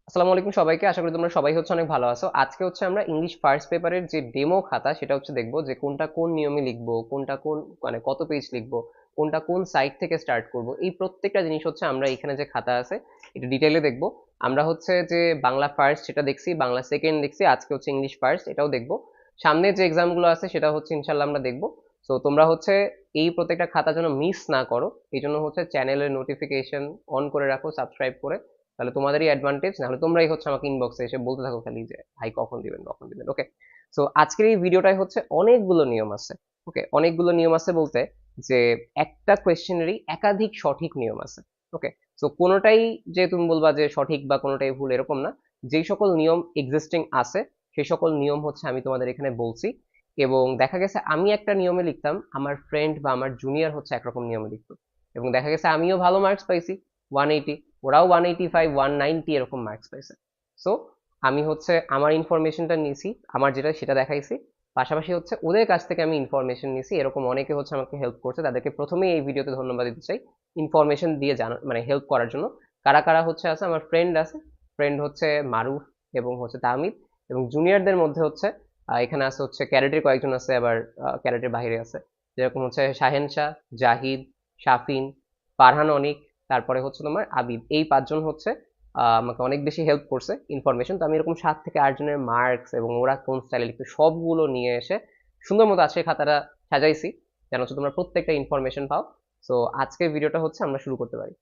আসসালামু আলাইকুম সবাইকে। আশা করি তোমরা সবাই অনেক ভালো আছো। আজকে আমরা ইংলিশ ফার্স্ট পেপারের যে ডেমো খাতা সেটা দেখবো যে কোনটা কোন নিয়মে লিখবো, কোনটা কোন মানে কত পেজ লিখবো, কোনটা কোন সাইট থেকে স্টার্ট করব। এই প্রত্যেকটা জিনিস আমরা এখানে যে খাতা আছে এটা ডিটেইলে দেখবো। আমরা যে বাংলা ফার্স্ট সেটা দেখছি, বাংলা সেকেন্ড দেখছি, আজকে ইংলিশ ফার্স্ট এটাও দেখবো। সামনে যে এক্সাম গুলো আছে সেটা ইনশাল্লাহ আমরা দেখবো। তো তোমরা এই প্রত্যেকটা খাতা যেন মিস না করো, এই জন্য চ্যানেলের নোটিফিকেশন অন করে রাখো, সাবস্ক্রাইব করে। তাহলে তোমাদেরই অ্যাডভান্টেজ, নাহলে তোমরাই আমাকে ইনবক্সে এসে বলতে থাকো খালি যে ভাই কখন দিবেন কখন দিবেন। ওকে, সো আজকের এই ভিডিওটাই অনেকগুলো নিয়ম আছে। ওকে, অনেকগুলো নিয়ম আছে বলতে যে একটা কোয়েশ্চেনেরই একাধিক সঠিক নিয়ম আছে। ওকে, সো কোনোটাই যে তুমি বলবা যে সঠিক বা কোনোটাই ভুল এরকম না। যেই সকল নিয়ম এক্সিস্টিং আছে সেই সকল নিয়ম আমি তোমাদের এখানে বলছি। এবং দেখা গেছে আমি একটা নিয়মে লিখতাম, আমার ফ্রেন্ড বা আমার জুনিয়র একরকম নিয়মে লিখতো, এবং দেখা গেছে আমিও ভালো মার্কস পাইছি 180, ওরাও 185 190 এরকম মার্কস পাইছে। সো আমি আমার ইনফরমেশনটা নিয়েছি, আমার যেটা সেটা দেখাইছি, পাশাপাশি ওদের কাছ থেকে আমি ইনফরমেশন নিয়েছি। এরকম অনেকে আমাকে হেল্প করছে, তাদেরকে প্রথমেই এই ভিডিওতে ধন্যবাদ দিতে চাই ইনফরমেশন দিয়ে জানা মানে হেল্প করার জন্য। কারা কারা আছে, আমার ফ্রেন্ড আছে, ফ্রেন্ড মারুফ এবং তাহমিদ। এবং জুনিয়রদের মধ্যে এখানে আছে ক্যারেটের কয়েকজন আছে, আবার ক্যারেটের বাইরে আছে, যেরকম শাহেন শাহ, জাহিদ, শাফিন, ফারহান অনিক, তারপরে তোমার আবিদ। এই পাঁচজন আমাকে অনেক বেশি হেল্প করছে ইনফরমেশন। তো আমি এরকম 7 থেকে 8 জনের মার্কস এবং ওরা কোন স্টাইলে লিখতে সবগুলো নিয়ে এসে সুন্দর মতো আজকে খাতাটা সাজাইছি, যেন তোমরা প্রত্যেকটা ইনফরমেশন পাও। তো আজকের ভিডিওটা আমরা শুরু করতে পারি।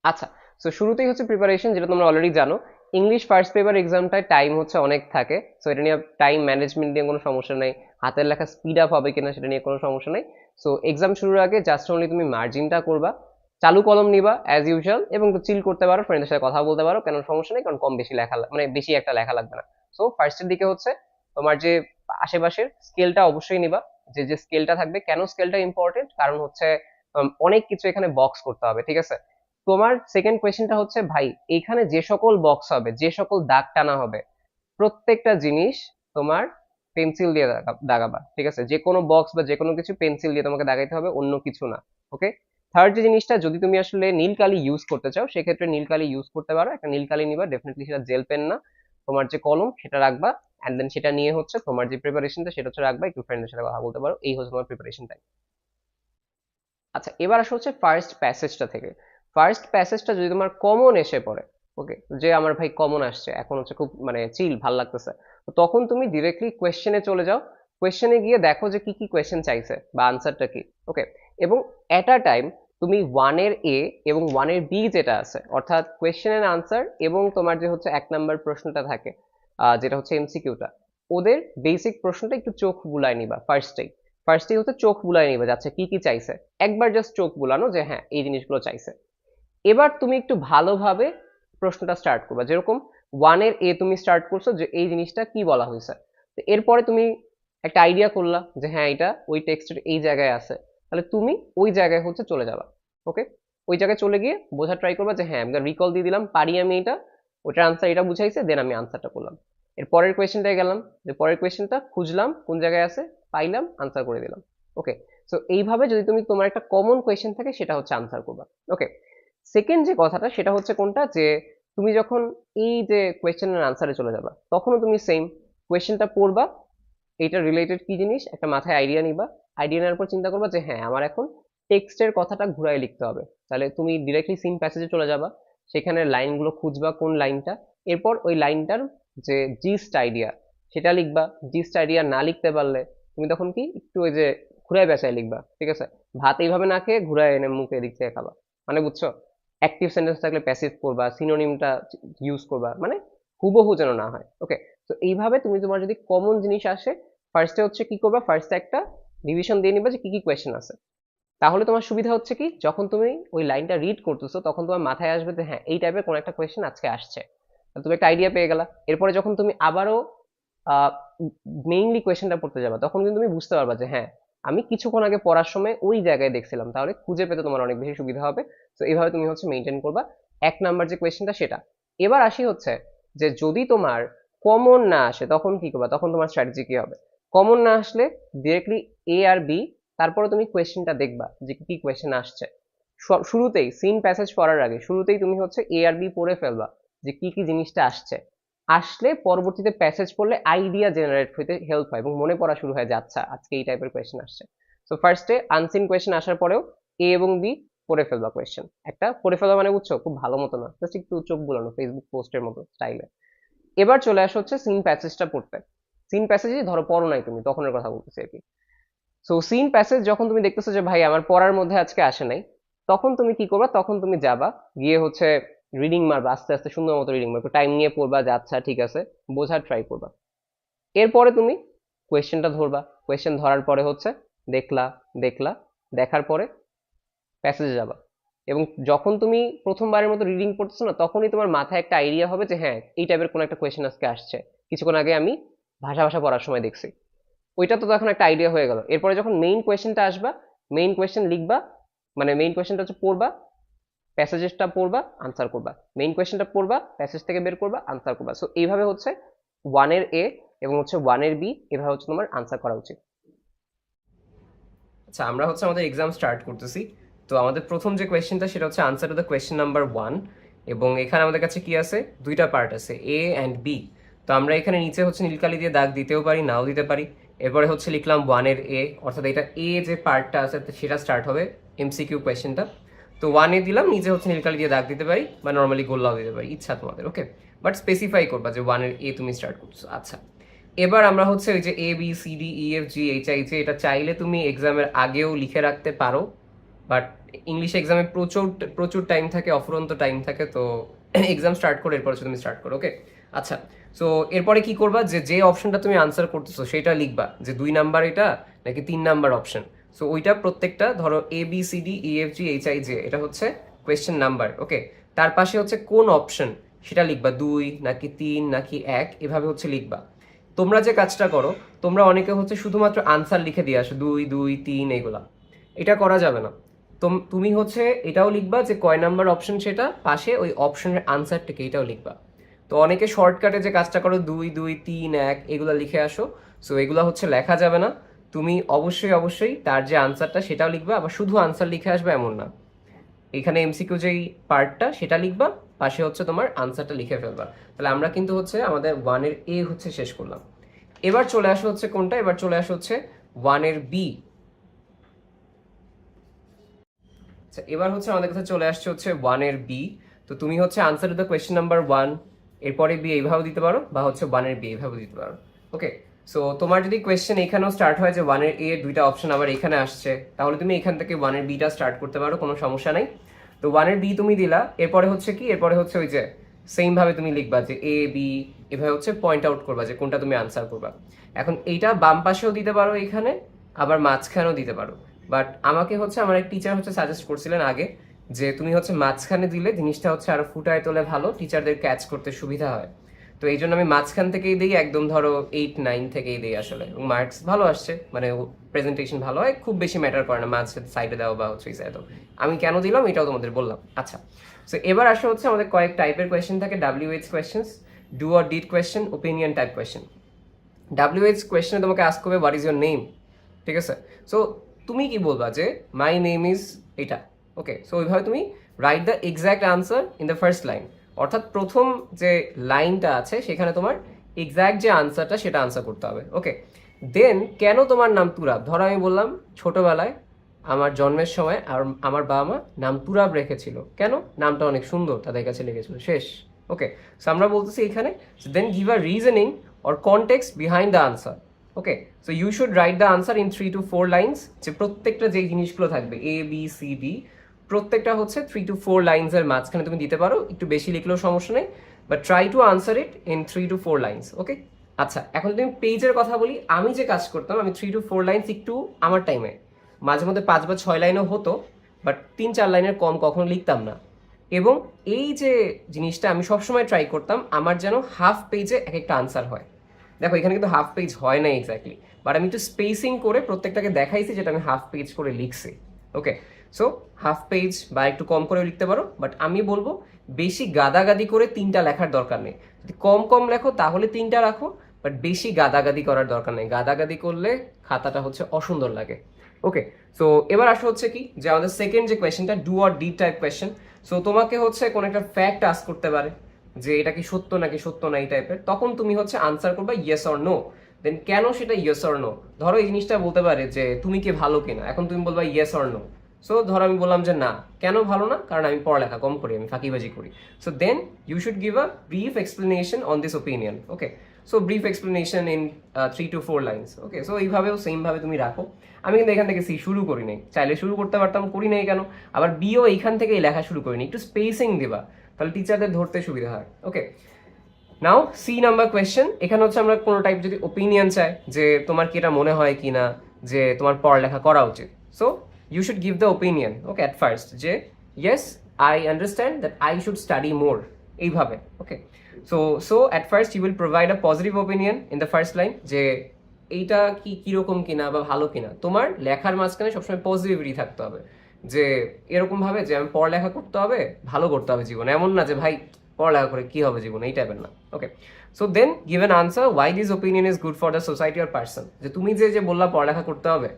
আচ্ছা, সো শুরুতেই প্রিপারেশন, যেটা তোমরা অলরেডি জানো। ইংলিশ ফার্স্ট পেপার এক্সামটায় টাইম অনেক থাকে। সো এটা নিয়ে টাইম ম্যানেজমেন্ট নিয়ে কোনো সমস্যা নেই, হাতের লেখা স্পিড আপ হবে কিনা সেটা নিয়ে কোনো সমস্যা নেই। সো এক্সাম শুরুর আগে জাস্ট অনলি তুমি মার্জিনটা করবা, চালু কলম নিবা অ্যাজ ইউজুয়াল, এবং একটু চিল করতে পারো, ফ্রেন্ডের সাথে কথা বলতে পারো, কেন সমস্যা নেই, কারণ কম বেশি লেখা বেশি একটা লেখা লাগবে না। সো ফার্স্টের দিকে তোমার যে আশেপাশের স্কেলটা অবশ্যই নিবা, যে যে স্কেলটা থাকবে। কেন স্কেলটা ইম্পর্টেন্ট, কারণ অনেক কিছু এখানে বক্স করতে হবে, ঠিক আছে। তোমার সেকেন্ড কোয়েশ্চেনটা ভাই, এইখানে যে সকল বক্স হবে, যে সকল দাগ টানা হবে, প্রত্যেকটা জিনিস তোমার পেন্সিল দিয়ে দাগাবা, ঠিক আছে। যে কোনো বক্স বা যে কোনো কিছু পেন্সিল দিয়ে তোমাকে দাগাইতে হবে, অন্য কিছু না। ওকে, থার্ড যে জিনিসটা, যদি তুমি আসলে নীল কালি ইউজ করতে চাও সেক্ষেত্রে নীল কালি ইউজ করতে পারো, একটা নীল কালি নিবা, ডেফিনেটলি সেটা জেল পেন না, তোমার যে কলম সেটা রাখবা। অ্যান্ড দেন সেটা নিয়ে তোমার যে প্রিপারেশনটা সেটা রাখবা, একটু ফ্রেন্ডের সাথে কথা বলতে পারো। এই তোমার প্রিপারেশন টাইম। আচ্ছা, এবার আসো ফার্স্ট প্যাসেজটা থেকে। ফার্স্ট প্যাসেজটা যদি তোমার কমন এসে পড়ে, ওকে, যে আমার ভাই কমন আসছে এখন খুব চিল ভাল লাগতেছে, তো তখন তুমি ডিরেক্টলি কোয়েশ্চেনে চলে যাও। কোয়েশ্চেনে গিয়ে দেখো যে কি কি কোয়েশ্চেন চাইছে বা আনসারটা কি। ওকে, এবং এট আ টাইম তুমি ওয়ানের এ এবং ওয়ানের বি যেটা আছে, অর্থাৎ কোয়েশ্চেন এর আনসার এবং তোমার যে 1 নাম্বার প্রশ্নটা থাকে, যেটা এমসিকিউটা, ওদের বেসিক প্রশ্নটা একটু চোখ বুলায় নিবা ফার্স্টেই। ফার্স্টেই চোখ বুলায় নিবা যাচ্ছে কি কি চাইছে, একবার জাস্ট চোখ বুলানো যে হ্যাঁ এই জিনিসগুলো চাইছে। এবার তুমি একটু ভালোভাবে প্রশ্নটা স্টার্ট করবা, যেরকম ওয়ানের এ তুমি স্টার্ট করছো যে এই জিনিসটা কি বলা হয়েছে। তো এরপরে তুমি একটা আইডিয়া করলা যে হ্যাঁ এটা ওই টেক্সটের এই জায়গায় আছে, তাহলে তুমি ওই জায়গায় চলে যাবা। ওকে, ওই জায়গায় চলে গিয়ে বোঝা ট্রাই করবা যে হ্যাঁ আমি রিকল দিয়ে দিলাম, পারি আমি এটা, ওটার আনসার এটা বুঝাইছে, দেন আমি আনসারটা করলাম। এর পরের কোয়েশ্চেনটায় গেলাম, যে পরের কোয়েশ্চেনটা খুঁজলাম কোন জায়গায় আছে, পাইলাম, আনসার করে দিলাম। ওকে, সো এইভাবে যদি তুমি তোমার একটা কমন কোয়েশ্চেন থাকে সেটা আনসার করবা। ওকে, সেকেন্ড যে কথাটা সেটা কোনটা, যে তুমি যখন এই যে কোয়েশ্চেনের আনসারে চলে যাবা, তখনও তুমি সেম কোয়েশ্চেনটা পড়বা, এটা রিলেটেড কি জিনিস একটা মাথায় আইডিয়া নিবা। আইডিয়া নেওয়ার পর চিন্তা করবা যে হ্যাঁ আমার এখন টেক্সটের কথাটা ঘুরাই লিখতে হবে, তাহলে তুমি ডিরেক্টলি সিন প্যাসেজে চলে যাবা, সেখানে লাইনগুলো খুঁজবা কোন লাইনটা, এরপর ওই লাইনটার যে জিস্ট আইডিয়া সেটা লিখবা। জিস্ট আইডিয়া না লিখতে পারলে তুমি তখন কি একটু ওই যে ঘুরাই পেঁচাই লিখবা, ঠিক আছে। ভাত এইভাবে না খেয়ে ঘুরাই এনে মুখে এদিক থেকে খাবা, বুঝছো। অ্যাক্টিভ সেন্টেন্স থাকলে প্যাসিভ করবা, সিনোনিমটা ইউজ করবা, হুবহু যেন না হয়। ওকে, তো এইভাবে তুমি তোমার যদি কমন জিনিস আসে, ফার্স্টে কি করবা, ফার্স্টে একটা ডিভিশন দিয়ে নিবা যে কি কি কোয়েশ্চেন আছে। তাহলে তোমার সুবিধা কি, যখন তুমি ওই লাইনটা রিড করতেছো তখন তোমার মাথায় আসবে যে হ্যাঁ এই টাইপের কোন একটা কোয়েশ্চেন আজকে আসছে, তুমি একটা আইডিয়া পেয়ে গেলা। এরপরে যখন তুমি আবারও মেইনলি কোয়েশ্চেনটা পড়তে যাবা, তখন কিন্তু তুমি বুঝতে পারবা যে হ্যাঁ আমি কিছুক্ষণ আগে পড়ার সময় ওই জায়গায় দেখছিলাম, তাহলে খুঁজে পেতে তোমার অনেক বেশি সুবিধা হবে। তো এইভাবে তুমি মেনটেন করবা 1 নাম্বার যে কোয়েশ্চেনটা সেটা। এবার আসি যে যদি তোমার কমন না আসে তখন কি করবা, তখন তোমার স্ট্র্যাটেজি কি হবে। কমন না আসলে ডিরেক্টলি এ আর বি, তারপরে তুমি কোয়েশ্চেনটা দেখবা যে কি কি কোয়েশ্চেন আসছে। শুরুতেই সিন প্যাসেজ পড়ার আগে শুরুতেই তুমি হচ্ছে এ আর বি পড়ে ফেলবা, যে কি কি জিনিসটা আসলে পরবর্তীতে প্যাসেজ পড়লে আইডিয়া জেনারেট হইতে হেল্প হয় এবং মনে পড়া শুরু হয় যে আচ্ছা আজকে এই টাইপের কোয়েশ্চেন আসছে। সো ফার্স্টে আনসিন কোয়েশ্চেন আসার পরেও এ এবং বি পড়ে ফেলবা কোয়েশ্চেন, একটা পড়ে ফেলবা মানে বুঝছো খুব ভালো মতো না, জাস্ট একটু চোখ বুলানো ফেসবুক পোস্টের মতো স্টাইলে। এবার চলে আসো হচ্ছে সিন প্যাসেজটা পড়তে। সিন প্যাসেজই ধরো পড়ো নাই তুমি, তখনের কথা বলতেছি আর কি। সো সিন প্যাসেজ যখন তুমি দেখতেছো যে ভাই আমার পড়ার মধ্যে আজকে আসে নাই, তখন তুমি কি করবা, তখন তুমি যাবা গিয়ে হচ্ছে রিডিং মারবা, আস্তে আস্তে সুন্দর মতো রিডিং মারবা, একটু টাইম নিয়ে পড়বা যে আচ্ছা ঠিক আছে বোঝার ট্রাই করবা। এরপরে তুমি কোয়েশ্চেনটা ধরবা, কোয়েশ্চেন ধরার পরে হচ্ছে দেখলা দেখলা দেখার পরে প্যাসেজে যাবা, এবং যখন তুমি প্রথমবারের মতো রিডিং পড়তেছো না, তখনই তোমার মাথায় একটা আইডিয়া হবে যে হ্যাঁ এই টাইপের কোনো একটা কোয়েশ্চেন আজকে আসছে, কিছুক্ষণ আগে আমি ভাষা ভাষা পড়ার সময় দেখছি। ওইটা তো তখন একটা আইডিয়া হয়ে গেল। এরপরে যখন মেইন কোয়েশ্চেনটা আসবা, মেইন কোয়েশ্চেন লিখবা, মানে মেইন কোয়েশ্চেনটা হচ্ছে পড়বা, প্যাসেজেসটা পড়বা, আনসার করবা, মেইন কোয়েশ্চেনটা পড়বা, প্যাসেজ থেকে বের করবা, আনসার করবা। সো এইভাবে হচ্ছে ওয়ানের এ এবং হচ্ছে ওয়ানের বি, এভাবে হচ্ছে তোমার আনসার করা উচিত। আচ্ছা, আমরা হচ্ছে আমাদের এক্সাম স্টার্ট করতেছি। তো আমাদের প্রথম যে কোয়েশ্চেনটা সেটা হচ্ছে answer to the question number 1, এবং এখানে আমাদের কাছে কি আছে, দুইটা পার্ট আছে, এ অ্যান্ড বি। তো আমরা এখানে নিচে হচ্ছে নীলকালি দিয়ে দাগ দিতেও পারি, নাও দিতে পারি। এরপরে হচ্ছে লিখলাম 1-এর এ, অর্থাৎ এটা এ যে পার্টটা আছে সেটা স্টার্ট হবে এমসিকিউ কোয়েশ্চেনটা। তো 1-এ দিলাম, নিচে হচ্ছে নীলকালি দিয়ে দাগ দিতে পারি বা নর্মালি গোল্লাও দিতে পারি, ইচ্ছা তোমাদের, ওকে। বাট স্পেসিফাই করবা যে 1-এর এ তুমি স্টার্ট করছো। আচ্ছা, এবার আমরা হচ্ছে ওই যে A B C D E F G H I J, এটা চাইলে তুমি এক্সামের আগেও লিখে রাখতে পারো, বাট ইংলিশ এক্সামে প্রচুর প্রচুর টাইম থাকে, অফুরন্ত টাইম থাকে, তো এক্সাম স্টার্ট করে এরপর তুমি স্টার্ট করো, ওকে। আচ্ছা, সো এরপরে কি করবা, যে যে অপশনটা তুমি আনসার করতেছো সেটা লিখবা, যে 2 নাম্বার এটা নাকি 3 নাম্বার অপশন। সো ওইটা প্রত্যেকটা ধরো A B C D E F G H I J, এটা হচ্ছে কোয়েশ্চেন নাম্বার, ওকে। তার পাশে হচ্ছে কোন অপশন সেটা লিখবা, 2 নাকি 3 নাকি 1, এভাবে হচ্ছে লিখবা। তোমরা যে কাজটা করো, তোমরা অনেকে হচ্ছে শুধুমাত্র আনসার লিখে দিয়ে আসো 2 2 3 এগুলা, এটা করা যাবে না। তুমি হচ্ছে এটাও লিখবা যে কয় নাম্বার অপশন, সেটা পাশে ওই অপশনের আনসারটাকে এটাও লিখবা। তো অনেকে শর্টকাটে যে কাজটা করো 2 2 3 1 এগুলো লিখে আসো, সো এগুলো হচ্ছে লেখা যাবে না। তুমি অবশ্যই অবশ্যই তার যে আনসারটা সেটাও লিখবা, আবার শুধু আনসার লিখে আসবে এমন না। এখানে এমসিকিউ যেই পার্টটা সেটা লিখবা, পাশে হচ্ছে তোমার আনসারটা লিখে ফেলবা। তাহলে আমরা কিন্তু হচ্ছে আমাদের 1-এর এ হচ্ছে শেষ করলাম। এবার চলে আসো হচ্ছে কোনটা, এবার চলে আসো হচ্ছে 1-এর বি। আচ্ছা, এবার হচ্ছে আমাদের কাছে চলে আসছে হচ্ছে 1-এর বি। তো তুমি হচ্ছে answer to the question number 1, এরপরে বি এইভাবে দিতে পারো, বা হচ্ছে 1-এর বি এইভাবে দিতে পারো, ওকে। সো তোমার যদি কোয়েশ্চেন এখানেও স্টার্ট হয় যে 1-এর এ দুইটা অপশন আবার এখানে আসছে, তাহলে তুমি এখান থেকে 1-এর বিটা স্টার্ট করতে পারো, কোনো সমস্যা নাই। তো 1-এর বি তুমি দিলা, এরপরে হচ্ছে কি, এরপরে হচ্ছে ওই যে সেম ভাবে তুমি লিখবা যে এ বি, এভাবে হচ্ছে পয়েন্ট আউট করবা যে কোনটা তুমি আনসার করবা। এখন এইটা বাম পাশেও দিতে পারো এখানে, আবার মাঝখানেও দিতে পারো, বাট আমাকে হচ্ছে আমার এক টিচার হচ্ছে সাজেস্ট করছিলেন আগে যে তুমি হচ্ছে মাঝখানে দিলে জিনিসটা হচ্ছে আরো ফুটায় তোলে ভালো, টিচারদের ক্যাচ করতে সুবিধা হয়। তো এই জন্য আমি মাঝখান থেকেই দিই, একদম ধরো 8 9 থেকেই দিই আসলে, এবং মার্কস ভালো আসছে, মানে প্রেজেন্টেশন ভালো হয়, খুব বেশি ম্যাটার করে না মাঝ সাইডে দাও বা হচ্ছে এই সাইডে দাও। আমি কেন দিলাম এটাও তোমাদের বললাম। আচ্ছা, সো এবার আসা হচ্ছে আমাদের কয়েক টাইপের কোয়েশ্চেন থাকে, WH questions, do or did question, opinion type question. WH কোয়েশ্চেনে তোমাকে আস্ক করবে হোয়াট ইজ ইউর নেম, ঠিক আছে। সো তুমি কি বলবা যে মাই নেম ইজ এটা, ওকে। সো ওইভাবে তুমি write the exact answer in the first line, অর্থাৎ প্রথম যে লাইনটা আছে সেখানে তোমার এক্স্যাক্ট যে আনসারটা সেটা আনসার করতে হবে, ওকে। দেন কেন তোমার নাম তুরাব, ধরো আমি বললাম ছোটবেলায় আমার জন্মের সময় আর আমার বাবা মা নাম তুরাব রেখেছিল, কেন, নামটা অনেক সুন্দর তাদের কাছে লেগেছিল, শেষ, ওকে। সো আমরা বলতেছি এখানে then give a reasoning or context behind the answer, okay. So you should write the answer in 3 to 4 lines, যে প্রত্যেকটা যে জিনিসগুলো থাকবে এ বি সি ডি, প্রত্যেকটা হচ্ছে 3 to 4 লাইন্সের মাঝখানে তুমি দিতে পারো, একটু বেশি লিখলেও সমস্যা নেই, but try to answer it in 3 to 4 lines, okay. আচ্ছা, এখন তুমি পেজের কথা বলি, আমি যে কাজ করতাম, আমি 3 to 4 লাইন্স একটু আমার টাইমে মাঝে মধ্যে 5 বা 6 লাইনও হতো, বাট 3 4 লাইনের কম কখনো লিখতাম না। এবং এই যে জিনিসটা আমি সবসময় ট্রাই করতাম আমার যেন হাফ পেজে এক একটা আনসার হয়। দেখো এখানে কিন্তু হাফ পেজ হয় না এক্স্যাক্টলি, বাট আমি একটু স্পেসিং করে প্রত্যেকটাকে দেখাইছি যেটা আমি হাফ পেজ করে লিখছি, ওকে। সো হাফ পেজ বা একটু কম করেও লিখতে পারো, বাট আমি বলবো বেশি গাদাগাদি করে 3টা লেখার দরকার নেই, যদি কম কম লেখো তাহলে 3টা রাখো, বাট বেশি গাদাগাদি করার দরকার নেই, গাদাগাদি করলে খাতাটা হচ্ছে অসুন্দর লাগে। ওকে, সো এবার আসো হচ্ছে কি যে আমাদের সেকেন্ড যে কোয়েশ্চেনটা do or D type question. So তোমাকে হচ্ছে কোন একটা ফ্যাক্ট আস্ক করতে পারে যে এটা কি সত্য নাকি সত্য না এই টাইপের, তখন তুমি হচ্ছে আনসার করবা ইয়েস অর নো। দেন কেন সেটা ইয়েস অর নো, ধরো এই জিনিসটা বলতে পারে যে তুমি কি ভালো কিনা, এখন তুমি বলবা ইয়েস অর নো। সো ধরো আমি বললাম যে না, কেন ভালো না, কারণ আমি পড়ালেখা কম করি, আমি ফাঁকিবাজি করি। So then you should give a brief explanation on this opinion. Okay, so brief explanation in 3 to 4 lines. Okay, so এইভাবেও সেম ভাবে তুমি রাখো। আমি কিন্তু এখান থেকে সি শুরু করি নাই, চাইলে শুরু করতে পারতাম, করি নাই কেন। আবার বিও এইখান থেকেই লেখা শুরু করিনি, একটু স্পেসিং দেবা, তাহলে টিচারদের ধরতে সুবিধা হয়। ওকে, নাও সি নাম্বার কোয়েশ্চেন। এখানে হচ্ছে আমরা কোনো টাইপ যদি ওপিনিয়ন চাই যে তোমার কি এটা মনে হয় কি না যে তোমার পড়ালেখা করা উচিত, so you should give the opinion. Okay, at first যে yes I understand that I should study more, এইভাবে। Okay, so so at first you will provide a positive opinion in the first line যে এইটা কি কিরকম কিনা বা ভালো কিনা। তোমার লেখার মাঝখানে সবসময় পজিটিভিটি থাকতে হবে, যে এরকম ভাবে যে আমি পড়ালেখা করতে হবে, ভালো করতে হবে জীবনে, এমন না যে ভাই পড়ালেখা করে কি হবে জীবনে, এই টাইপের না। Okay, so then give an answer why this opinion is good for the society or person. যে তুমি যে যে বললা পড়ালেখা করতে হবে,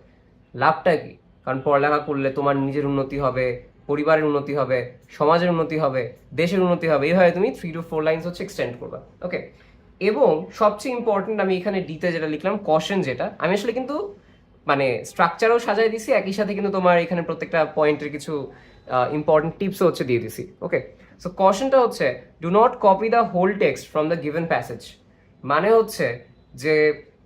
লাভটা কি? কারণ পড়ালেখা করলে তোমার নিজের উন্নতি হবে, পরিবারের উন্নতি হবে, সমাজের উন্নতি হবে, দেশের উন্নতি হবে। এইভাবে তুমি 3 to 4 লাইন্স হচ্ছে এক্সটেন্ড করবা। ওকে, এবং সবচেয়ে ইম্পর্টেন্ট আমি এখানে ডিতে যেটা লিখলাম কশন, যেটা আমি আসলে কিন্তু মানে স্ট্রাকচারও সাজাই দিছি, একই সাথে কিন্তু তোমার এখানে প্রত্যেকটা পয়েন্টের কিছু ইম্পর্টেন্ট টিপসও হচ্ছে দিয়ে দিছি। ওকে, সো কশনটা হচ্ছে do not copy the whole text from the given passage. মানে হচ্ছে যে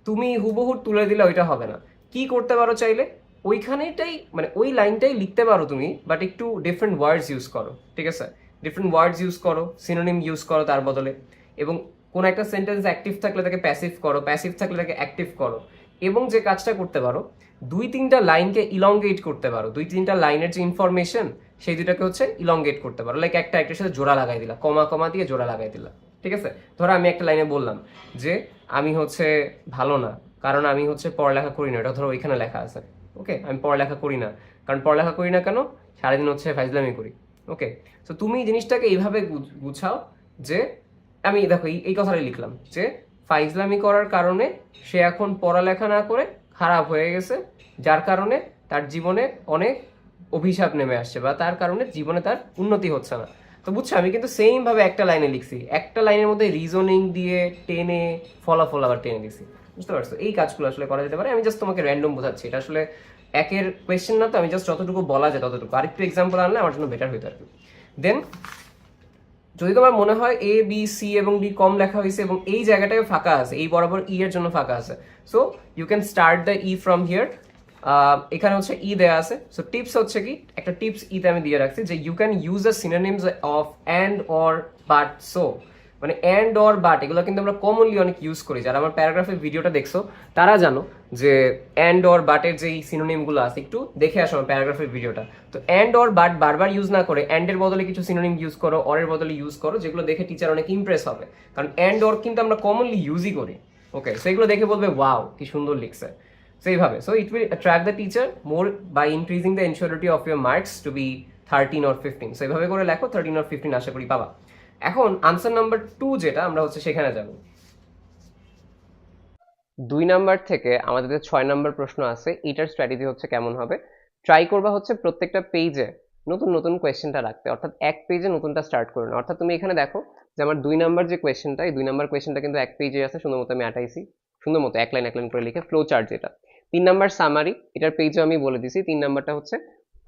তুমি হুবহু তুলে দিলে ওইটা হবে না। কি করতে পারো চাইলে ওইখানেটাই মানে ওই লাইনটাই লিখতে পারো তুমি, বাট একটু ডিফারেন্ট ওয়ার্ডস ইউজ করো। ঠিক আছে, ডিফারেন্ট ওয়ার্ডস ইউজ করো, সিনোনিম ইউজ করো তার বদলে। এবং কোন একটা সেন্টেন্স অ্যাক্টিভ থাকলে তাকে প্যাসিভ করো, প্যাসিভ থাকলে তাকে অ্যাক্টিভ করো। এবং যে কাজটা করতে পারো, 2-3টা লাইনকে ইলংগেট করতে পারো, 2-3টা লাইনের যে ইনফরমেশন সেই দুটাকে হচ্ছে ইলংগেট করতে পারো। লাইক একটা একটার সাথে জোড়া লাগাই দিলা, কমা কমা দিয়ে জোড়া লাগাই দিলা। ঠিক আছে, ধরো আমি একটা লাইনে বললাম যে আমি হচ্ছে ভালো না কারণ আমি হচ্ছে পড়ালেখা করি না, এটা ধরো ওইখানে লেখা আছে। ওকে, আমি পড়ালেখা করি না কারণ পড়ালেখা করি না কেন, সারাদিন হচ্ছে ফাইজলামি করি। ওকে, তো তুমি জিনিসটাকে এইভাবে গুছাও যে আমি দেখো এই কথাটাই লিখলাম যে ফাইজলামি করার কারণে সে এখন পড়ালেখা না করে খারাপ হয়ে গেছে, যার কারণে তার জীবনে অনেক অভিশাপ নেমে আসছে, বা তার কারণে জীবনে তার উন্নতি হচ্ছে না। তো বুঝছো, আমি কিন্তু সেম ভাবে একটা লাইনে লিখছি, একটা লাইনের মধ্যে রিজনিং দিয়ে টেনে ফলাফল আবার টেনে দিছি। বুঝতে পারছো, এই কাজগুলো আসলে করা যেতে পারে। আমি জাস্ট তোমাকে র্যান্ডম বোঝাচ্ছি, এটা আসলে একের কোয়েশ্চেন না, তো আমি জাস্ট যতটুকু বলা যায় ততটুকু আরেকটু এক্সাম্পল আনলে আমার জন্য বেটার হইতো আর কি। দেন যদি তোমার মনে হয় এ বি সি এবং ডি কম লেখা হয়েছে এবং এই জায়গাটায় ফাঁকা আছে, এই বরাবর ই এর জন্য ফাঁকা আছে, so you can start the E from here. এখানে হচ্ছে ই দেয়া আছে। সো টিপস হচ্ছে কি, একটা টিপস ইতে আমি দিয়ে রাখছি যে you can use the synonyms of and or but. So মানে অ্যান্ড অর বাট এগুলো কিন্তু আমরা কমনলি অনেক ইউজ করি, যারা আমার প্যারাগ্রাফের ভিডিওটা দেখছো তারা জানো যে অ্যান্ড অর বাটের যেই সিনোনিমগুলো আছে, একটু দেখে আসো আমার প্যারাগ্রাফের ভিডিওটা। তো অ্যান্ড অর বাট বারবার ইউজ না করে অ্যান্ড এর বদলে কিছু সিনোনিম ইউজ করো, অর এর বদলে ইউজ করো, যেগুলো দেখে টিচার অনেক ইমপ্রেস হবে, কারণ অ্যান্ড অর কিন্তু আমরা কমনলি ইউজই করি। ওকে, সো এগুলো দেখে বলবে ওয়াও কি সুন্দর লিখছে। সো এইভাবে, so it will attract the teacher more by increasing the ensurity of your marks to be 13 or 15। So এইভাবে করে লেখো, 13 or 15 আশা করি পাবা। এখন আনসার নাম্বার 2 যেটা, আমরা হচ্ছে সেখানে যাব। 2 নাম্বার থেকে আমাদের যে 6 নাম্বার প্রশ্ন আছে, এটার স্ট্র্যাটেজি হচ্ছে কেমন হবে, ট্রাই করবা হচ্ছে প্রত্যেকটা পেজে নতুন নতুন কোয়েশ্চেনটা রাখতে, অর্থাৎ এক পেজে নতুনটা স্টার্ট করো না। অর্থাৎ তুমি এখানে দেখো যে আমার 2 নাম্বার যে কোয়েশ্চেনটা, এই 2 নাম্বার কোয়েশ্চেনটা কিন্তু এক পেজে আছে, সুন্দর মতো আমি আটাইছি, সুন্দর মতো এক লাইন করে লিখে ফ্লো চার্ট যেটা। 3 নাম্বার সামারি, এটার পেজে আমি বলে দিছি 3 নাম্বারটা হচ্ছে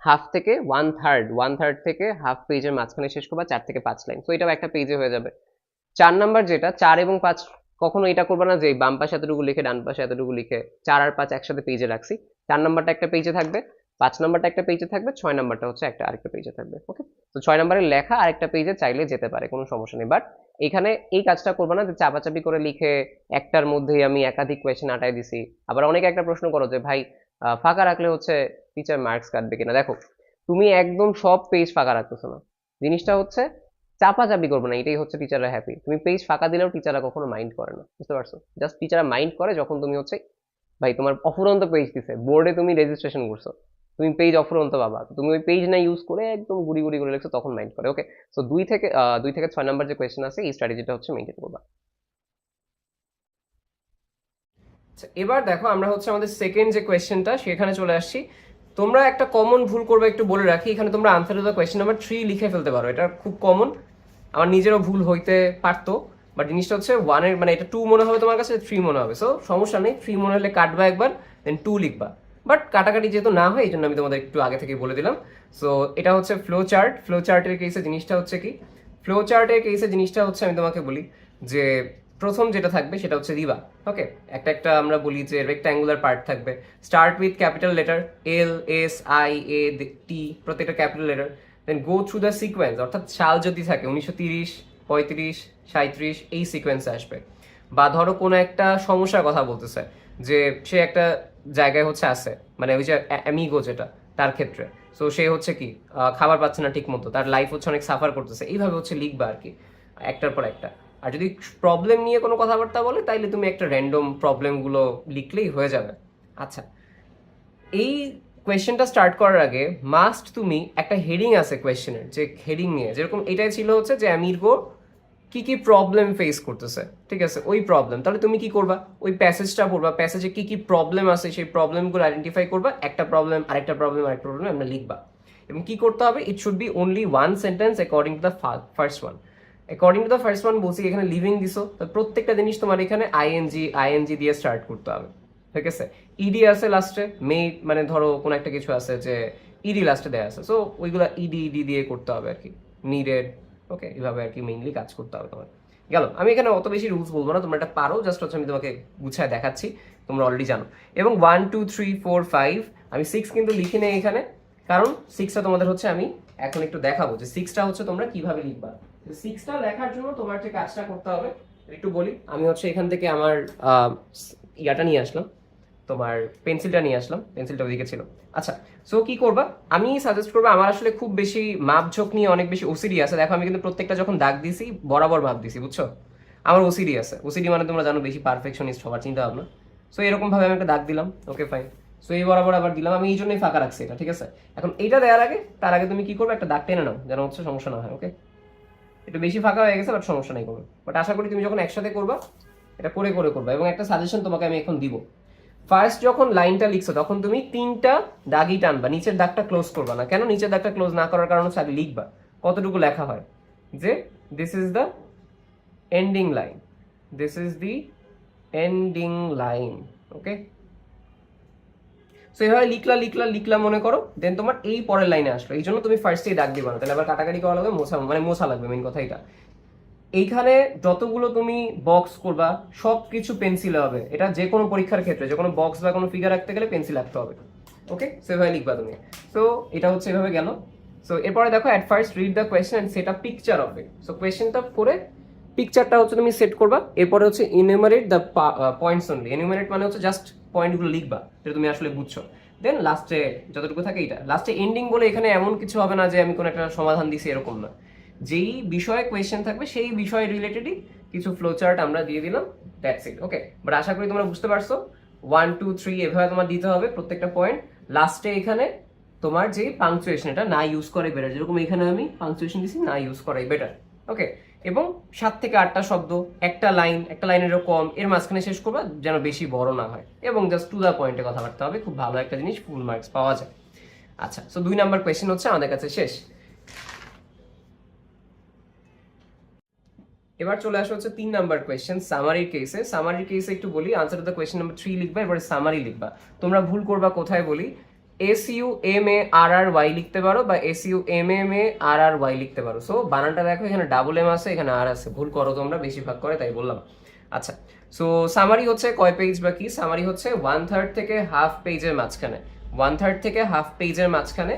হাফ থেকে ওয়ান থার্ড থেকে হাফ পেজের মাঝখানে শেষ করবা, 4 থেকে 5 লাইন। তো এটাও একটা পেজে হয়ে যাবে। 4 নাম্বার যেটা, 4 এবং 5 কখনো এটা করবে না যে বাম পাশে এতটুকু লিখে ডান পাশে এতটুকু লিখে 4 আর 5 একসাথে পেজে রাখছি। 4 নাম্বারটা একটা পেজে থাকবে, 5 নাম্বারটা একটা পেজে থাকবে, 6 নাম্বারটা হচ্ছে একটা আরেকটা পেজে থাকবে। ওকে, তো 6 নাম্বারের লেখা আরেকটা পেজে চাইলে যেতে পারে, কোনো সমস্যা নেই। বাট এখানে এই কাজটা করবে না যে চাপাচাপি করে লিখে একটার মধ্যেই আমি একাধিক কোয়েশ্চেন আটাই দিছি। আবার অনেকে একটা প্রশ্ন করো যে ভাই ফাঁকা রাখলে হচ্ছে টিচার মার্কস কাটবে কিনা। দেখো, তুমি একদম সব পেজ ফাঁকা রাখতেছো না, জিনিসটা হচ্ছে চাপাচাপি করবো না, এটাই হচ্ছে টিচাররা হ্যাপি। তুমি পেজ ফাঁকা দিলেও টিচাররা কখনো মাইন্ড করে না, বুঝতে পারছো? জাস্ট টিচাররা মাইন্ড করে যখন তুমি হচ্ছে ভাই তোমার অফুরন্ত পেজ দিছে, বোর্ডে তুমি রেজিস্ট্রেশন করছো, তুমি পেজ অফুরন্ত পাবা, তুমি ওই পেজ না ইউজ করে একদম গুড়ি গুড়ি করে লিখছো, তখন মাইন্ড করে। ওকে, সো 2 থেকে 6 নাম্বার যে কোয়েশ্চেন আছে, এই স্ট্র্যাটেজিটা হচ্ছে মেনটেন করবা। এবার দেখো আমরা হচ্ছে আমাদের সেকেন্ড যে কোয়েশ্চেনটা সেখানে চলে আসছি। তোমরা একটা কমন ভুল করবে একটু বলে রাখি, এখানে তোমরা answer to the question number 3 লিখে ফেলতে পারো, এটা খুব কমন, আমার নিজেরও ভুল হইতে পারতো, বাট জিনিসটা হচ্ছে 1 এর মানে এটা 2 মনে হবে তোমার কাছে, 3 মনে হবে, সো সমস্যা নেই, 3 মনে হলে কাটবা একবার, দেন 2 লিখবা, বাট কাটাকাটি যেহেতু না হয় এই জন্য আমি তোমাদের একটু আগে থেকে বলে দিলাম। সো এটা হচ্ছে ফ্লো চার্ট। ফ্লো চার্টের কেসে জিনিসটা হচ্ছে কি, ফ্লো চার্টের কেসে জিনিসটা হচ্ছে আমি তোমাকে বলি যে প্রথম যেটা থাকবে সেটা হচ্ছে দিবা, ওকে, একটা একটা আমরা বলি যে রেক্ট্যাঙ্গুলার পার্ট থাকবে, start with capital letter L S I A T, প্রত্যেকটা capital letter, then go through the sequence, অর্থাৎ সাল যদি থাকে 1930, 35, 37 এই সিকোয়েন্সে আসবে। বা ধরো কোনো একটা সমস্যার কথা বলতেছে, যে সে একটা জায়গায় হচ্ছে আছে, মানে ওই যে অ্যামিগো যেটা তার ক্ষেত্রে, সো সে হচ্ছে কি খাবার পাচ্ছে না ঠিক মতো, তার লাইফ হচ্ছে অনেক সাফার করতেছে, এইভাবে হচ্ছে লিখবা আর কি, একটার পর একটা। আর যদি প্রবলেম নিয়ে কোনো কথাবার্তা বলে তাইলে তুমি একটা র্যান্ডম প্রবলেমগুলো লিখলেই হয়ে যাবে। আচ্ছা, এই কোয়েশ্চেনটা স্টার্ট করার আগে মাস্ট তুমি একটা হেডিং আছে কোয়েশ্চেনের, যে হেডিং নিয়ে, যেরকম এটাই ছিল হচ্ছে যে আমিরগো কি কি প্রবলেম ফেস করতেছে, ঠিক আছে, ওই প্রবলেম, তাহলে তুমি কি করবা, ওই প্যাসেজটা পড়বা, প্যাসেজে কি কি প্রবলেম আছে সেই প্রবলেমগুলো আইডেন্টিফাই করবা, একটা প্রবলেম আরেকটা প্রবলেম আরেকটা প্রবলেম আমরা লিখবা, এবং কি করতে হবে, it should be only one sentence according to the first one. According to the first one বলছি, এখানে লিভিং দিছো, তো প্রত্যেকটা জিনিস তোমার এখানে আইএনজি দিয়ে স্টার্ট করতে হবে, ঠিক আছে। ইডি আছে লাস্টে, মানে ধরো কোনো একটা কিছু আছে যে ইডি লাস্টে দেওয়া আছে, সো ওইগুলো ইডি দিয়ে করতে হবে আর কি, নিডেড, ওকে, এইভাবে আর কি মেইনলি কাজ করতে হবে তোমার। গেল, আমি এখানে অত বেশি রুলস বলবো না, তোমরা এটা পারো, জাস্ট হচ্ছে আমি তোমাকে গুছায় দেখাচ্ছি, তোমরা অলরেডি জানো। এবং 1 2 3 4 5 আমি 6 কিন্তু লিখি নেই এখানে, কারণ 6টা তোমাদের হচ্ছে আমি এখন একটু দেখাবো যে 6টা হচ্ছে তোমরা কিভাবে লিখবা। 6টা লেখার জন্য তোমার যে কাজটা করতে হবে একটু বলি, আমি হচ্ছে এখান থেকে আমার ইয়াটা নিয়ে আসলাম, তোমার পেন্সিলটা নিয়ে আসলাম, পেন্সিলটা ওইদিকে ছিল। আচ্ছা, সো কি করবা, আমি সাজেস্ট করবো, আমার আসলে খুব বেশি মাপঝোঁক নিয়ে অনেক বেশি ওসিডি আছে, দেখো আমি কিন্তু প্রত্যেকটা যখন দাগ দিছি বরাবর মাপ দিছি, বুঝছো, আমার ওসিডি আছে, ওসিডি মানে তোমরা জানো বেশি পারফেকশনিস্ট হওয়ার চিন্তা ভাবনা। সো এরকম ভাবে আমি একটা দাগ দিলাম, ওকে ফাইন, সো এই বরাবর আবার দিলাম, আমি এই জন্যই ফাঁকা রাখছি এটা, ঠিক আছে। এখন এইটা দেওয়ার আগে, তার আগে তুমি কি করবে, একটা দাগ টেনে নাও, যেন হচ্ছে সমস্যা না হয়, ওকে। একটু বেশি ফাঁকা হয়ে গেছে, বাট সমস্যা নাই কোনো, বাট আশা করি তুমি যখন একসাথে করবা এটা করে করে করবা। এবং একটা সাজেশন তোমাকে আমি এখন দিব, ফার্স্ট যখন লাইনটা লিখছো তখন তুমি 3টা দাগই টানবা, নিচের দাগটা ক্লোজ করবা না। কেন নিচের দাগটা ক্লোজ না করার কারণ হচ্ছে আগে লিখবা কতটুকু লেখা হয়, যে this is the ending line, this is the ending line, okay. So এইভাবে লিখলা লিখলা লিখলা মনে করো, দেন তোমার এই পরের লাইনে আসলো, এই জন্য তুমি ফার্স্টেই দাগ দিবা না, তাহলে আবার কাটাকাটি করা লাগবে, মোছা লাগবে, মেইন কথা এটা। এইখানে যতগুলো তুমি বক্স করবা সব কিছু পেন্সিলে হবে, এটা যে কোনো পরীক্ষার ক্ষেত্রে, যে কোনো বক্স বা কোনো ফিগার রাখতে গেলে পেন্সিল রাখতে হবে, ওকে, সেভাবে লিখবা তুমি। সো এটা হচ্ছে এভাবে গেল। সো এরপরে দেখো, at first read the question and set a picture of it. So কোয়েশ্চেনটা করে পিকচারটা হচ্ছে তুমি সেট করবা, এরপরে হচ্ছে enumerate the points only. Enumerate মানে হচ্ছে জাস্ট পয়েন্টগুলো লিখবা যেটা তুমি আসলে বুঝছো, দেন লাস্টে যতটুকু থাকে এটা, লাস্টে এন্ডিং বলে এখানে এমন কিছু হবে না যে আমি কোনো একটা সমাধান দিছি, এরকম না, যেই বিষয়ে কোয়েশ্চেন থাকবে সেই বিষয় রিলেটেডই কিছু ফ্লো চার্ট আমরা দিয়ে দিলাম, দ্যাটস ইট, ওকে। বাট আশা করি তোমরা বুঝতে পারছো, 1 2 3 এভাবে তোমার দিতে হবে প্রত্যেকটা পয়েন্ট, লাস্টে এখানে তোমার যে পাংচুয়েশন এটা না ইউজ করে বেটার, যেরকম এখানে আমি পাংচুয়েশন দিছি, না ইউজ করাই বেটার, ওকে। এবং 7 থেকে 8টা শব্দ, একটা লাইনেরও কম, এর মাঝখানে শেষ করবা যেন বেশি বড় না হয়, এবং জাস্ট টু দা পয়েন্টে কথাবার্তা হবে, খুব ভালো একটা জিনিস, ফুল মার্কস পাওয়া যায়। আচ্ছা, সো 2 নাম্বার কোয়েশ্চেন হচ্ছে আমাদের কাছে শেষ। এবার চলে আসা হচ্ছে 3 নাম্বার কোয়েশ্চেন, সামারির কেসে। সামারির কেসে একটু বলি, আনসার দ্য কোয়েশ্চেন নাম্বার 3 লিখবা, এবারে সামারি লিখবা। তোমরা ভুল করবা কোথায় বলি, SUMARRY লিখতে পারো, বা SUMMARRY লিখতে পারো। সো বানানটা দেখো, এখানে ডাবল এম আছে, এখানে আর আছে, ভুল করো তোমরা বেশিরভাগ করে, তাই বললাম। আচ্ছা, সো সামারি হচ্ছে কয় পেজ বা কি, সামারি হচ্ছে 1/3 থেকে হাফ পেজের মাঝখানে, 1/3 থেকে হাফ পেজের মাঝখানে,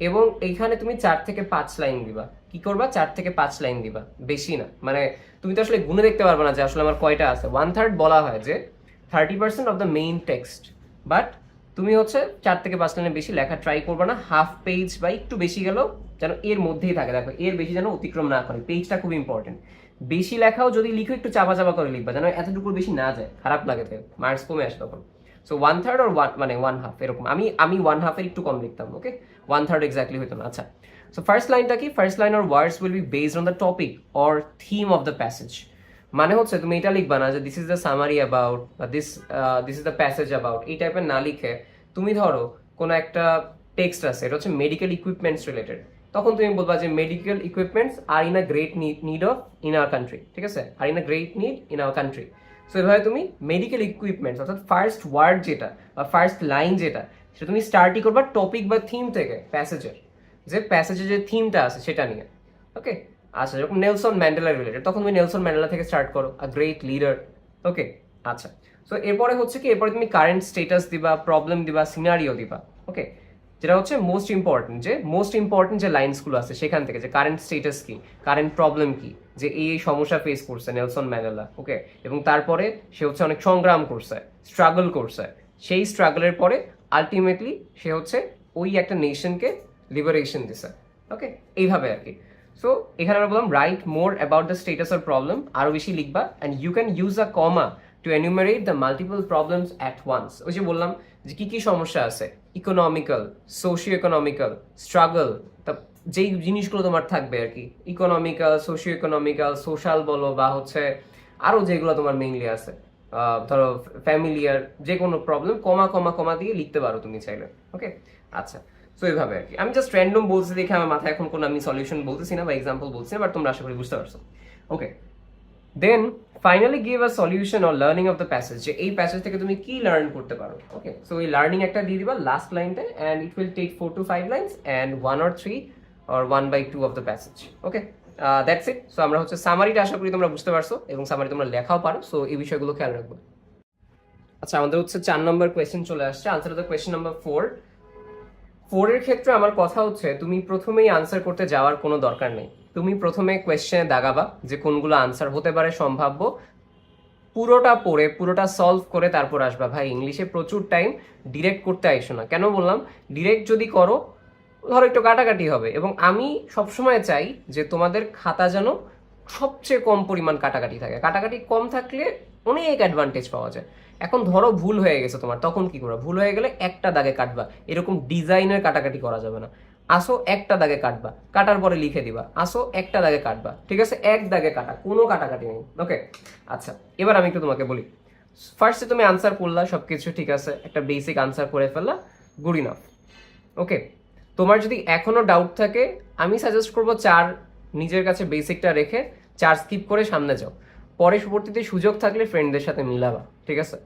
এবং এইখানে তুমি 4 থেকে 5 লাইন দিবা। কি করবা, 4 থেকে 5 লাইন দিবা, বেশি না, মানে তুমি তো আসলে গুনে দেখতে পারবে না যে আসলে আমার কয়টা আছে। 1/3 বলা হয় যে 30% of the main text, but তুমি হচ্ছে 4 থেকে 5 লাইনের বেশি লেখা ট্রাই করবে না, হাফ পেজ বা একটু বেশি গেলেও যেন এর মধ্যেই থাকে, দেখো এর বেশি যেন অতিক্রম না করে, পেজটা খুব ইম্পর্টেন্ট। বেশি লেখাও যদি লিখো একটু চাপা চাপা করে লিখবা, যেন এতটুকুর বেশি না যায়, খারাপ লাগে, মার্কস কমে আসে তখন। সো 1/3 or 1 মানে 1/2 এরকম, আমি 1/2 এর একটু কম লিখতাম, ওকে, 1/3 এক্স্যাক্টলি হইতো না। আচ্ছা, সো ফার্স্ট লাইনটা কি, first line or words will be based on the topic or theme of the passage, মানে হচ্ছে তুমি এটা লিখবা না যে this is the summary about বা this is the passage about, এই টাইপের না লিখে তুমি ধরো কোনো একটা টেক্সট আছে, এটা হচ্ছে মেডিকেল ইকুইপমেন্টস রিলেটেড, তখন তুমি বলবা যে medical equipments are in a great need of in our country, ঠিক আছে, are in a great need in our country. So এভাবে তুমি মেডিকেল ইকুইপমেন্টস অর্থাৎ ফার্স্ট ওয়ার্ড যেটা বা ফার্স্ট লাইন যেটা, সেটা তুমি স্টার্টই করবা টপিক বা থিম থেকে, প্যাসেজের যে থিমটা আছে সেটা নিয়ে। ওকে, আচ্ছা, যখন নেলসন ম্যান্ডেলা রিলেটেড তখন তুমি নেলসন ম্যান্ডেলা থেকে স্টার্ট করো, আ গ্রেট লিডার। ওকে, আচ্ছা। সো এরপরে হচ্ছে কি, এরপরে তুমি কারেন্ট স্টেটাস দিবা, প্রবলেম দিবা, সিনারিও দিবা। ওকে, যেটা হচ্ছে মোস্ট ইম্পর্টেন্ট যে লাইন্সগুলো আছে সেখান থেকে, যে কারেন্ট স্টেটাস কি, কারেন্ট প্রবলেম কি, যে এই সমস্যা ফেস করছে নেলসন ম্যান্ডেলা। ওকে, এবং তারপরে সে হচ্ছে অনেক সংগ্রাম করছে, স্ট্রাগল করছে, সেই স্ট্রাগলের পরে আলটিমেটলি সে হচ্ছে ওই একটা নেশনকে লিবারেশন দিছে। ওকে, এইভাবে আর কি। সো এখানে আমরা বললাম write more about the status or problem, আরো বেশি লিখবা, and you can use a comma to enumerate the multiple problems at once. ওই যে বললাম যে কি কি সমস্যা আছে, ইকোনমিক্যাল, সোশিও ইকোনমিক্যাল, স্ট্রাগল, যেই জিনিসগুলো তোমার থাকবে আর কি, ইকোনমিক্যাল, সোশিও ইকোনমিক্যাল, সোশ্যাল বলো বা হচ্ছে আরো যেগুলো তোমার মেইনলি আছে, ধরো ফ্যামিলিয়ার, যে কোনো প্রবলেম কমা কমা কমা দিয়ে লিখতে পারো তুমি চাইলে। ওকে, আচ্ছা। সো এইভাবে আর কি, আমি জাস্ট র্যান্ডম বলছি দেখে আমার মাথায় এখন কোনো আমি সলিউশন বলতেছি না বা এক্সাম্পল বলছি না, বাট তোমরা আশা করি বুঝতে পারছো। Okay, then finally give a solution or learning of the passage, যে এই প্যাসেজ থেকে তুমি কি লার্ন করতে পারো। ওকে, সো এই লার্নিং একটা দিয়ে দিবা লাস্ট লাইনতে, and it will take 4 to 5 lines and 1 or 3 or 1/2 of the passage. Okay, that's it. So আমরা হচ্ছে সামারিটা আশা করি তোমরা বুঝতে পারছো এবং সামারি তোমরা লেখাও পারো, সো এই বিষয়গুলো খেয়াল রাখবো। আচ্ছা, আমাদের হচ্ছে 4 নম্বর কোয়েশ্চেন চলে আসছে, আনসার দ্য কোয়েশ্চেন নাম্বার 4 এর ক্ষেত্রে আমার কথা হচ্ছে তুমি প্রথমেই আনসার করতে যাওয়ার কোনো দরকার নেই। তুমি প্রথমে কোয়েশ্চেনে দাগাবা যে কোনগুলো আনসার হতে পারে সম্ভাব্য, পুরোটা পড়ে পুরোটা সলভ করে তারপর আসবা। ভাই ইংলিশে প্রচুর টাইম ডিরেক্ট করতে আইসো না। কেন বললাম, ডিরেক্ট যদি করো ধরো একটু কাটাকাটি হবে, এবং আমি সবসময় চাই যে তোমাদের খাতা যেন সবচেয়ে কম পরিমাণ কাটাকাটি থাকে। কাটাকাটি কম থাকলে অনেক অ্যাডভান্টেজ পাওয়া যায়। এখন ধরো ভুল হয়ে গেছে তোমার, তখন কি করবা? ভুল হয়ে গেলে একটা দাগে কাটবা, এরকম ডিজাইনের কাটাকাটি করা যাবে না। আসো একটা দাগে কাটবা, কাটার পরে লিখে দিবা, আসো একটা দাগে কাটবা, ঠিক আছে, এক দাগে কাটা, কোনো কাটাকাটি নেই। ওকে, আচ্ছা, এবার আমি একটু তোমাকে বলি। ফার্স্টে তুমি আনসার করলা, সবকিছু ঠিক আছে, একটা বেসিক আনসার করে ফেললা, গুড ইনাফ। ওকে, তোমার যদি এখনো ডাউট থাকে, আমি সাজেস্ট করবো 4 নিজের কাছে বেসিকটা রেখে 4 স্কিপ করে সামনে যাও। পরবর্তীতে সুযোগ থাকলে ফ্রেন্ডদের সাথে মিলাবা, ঠিক আছে,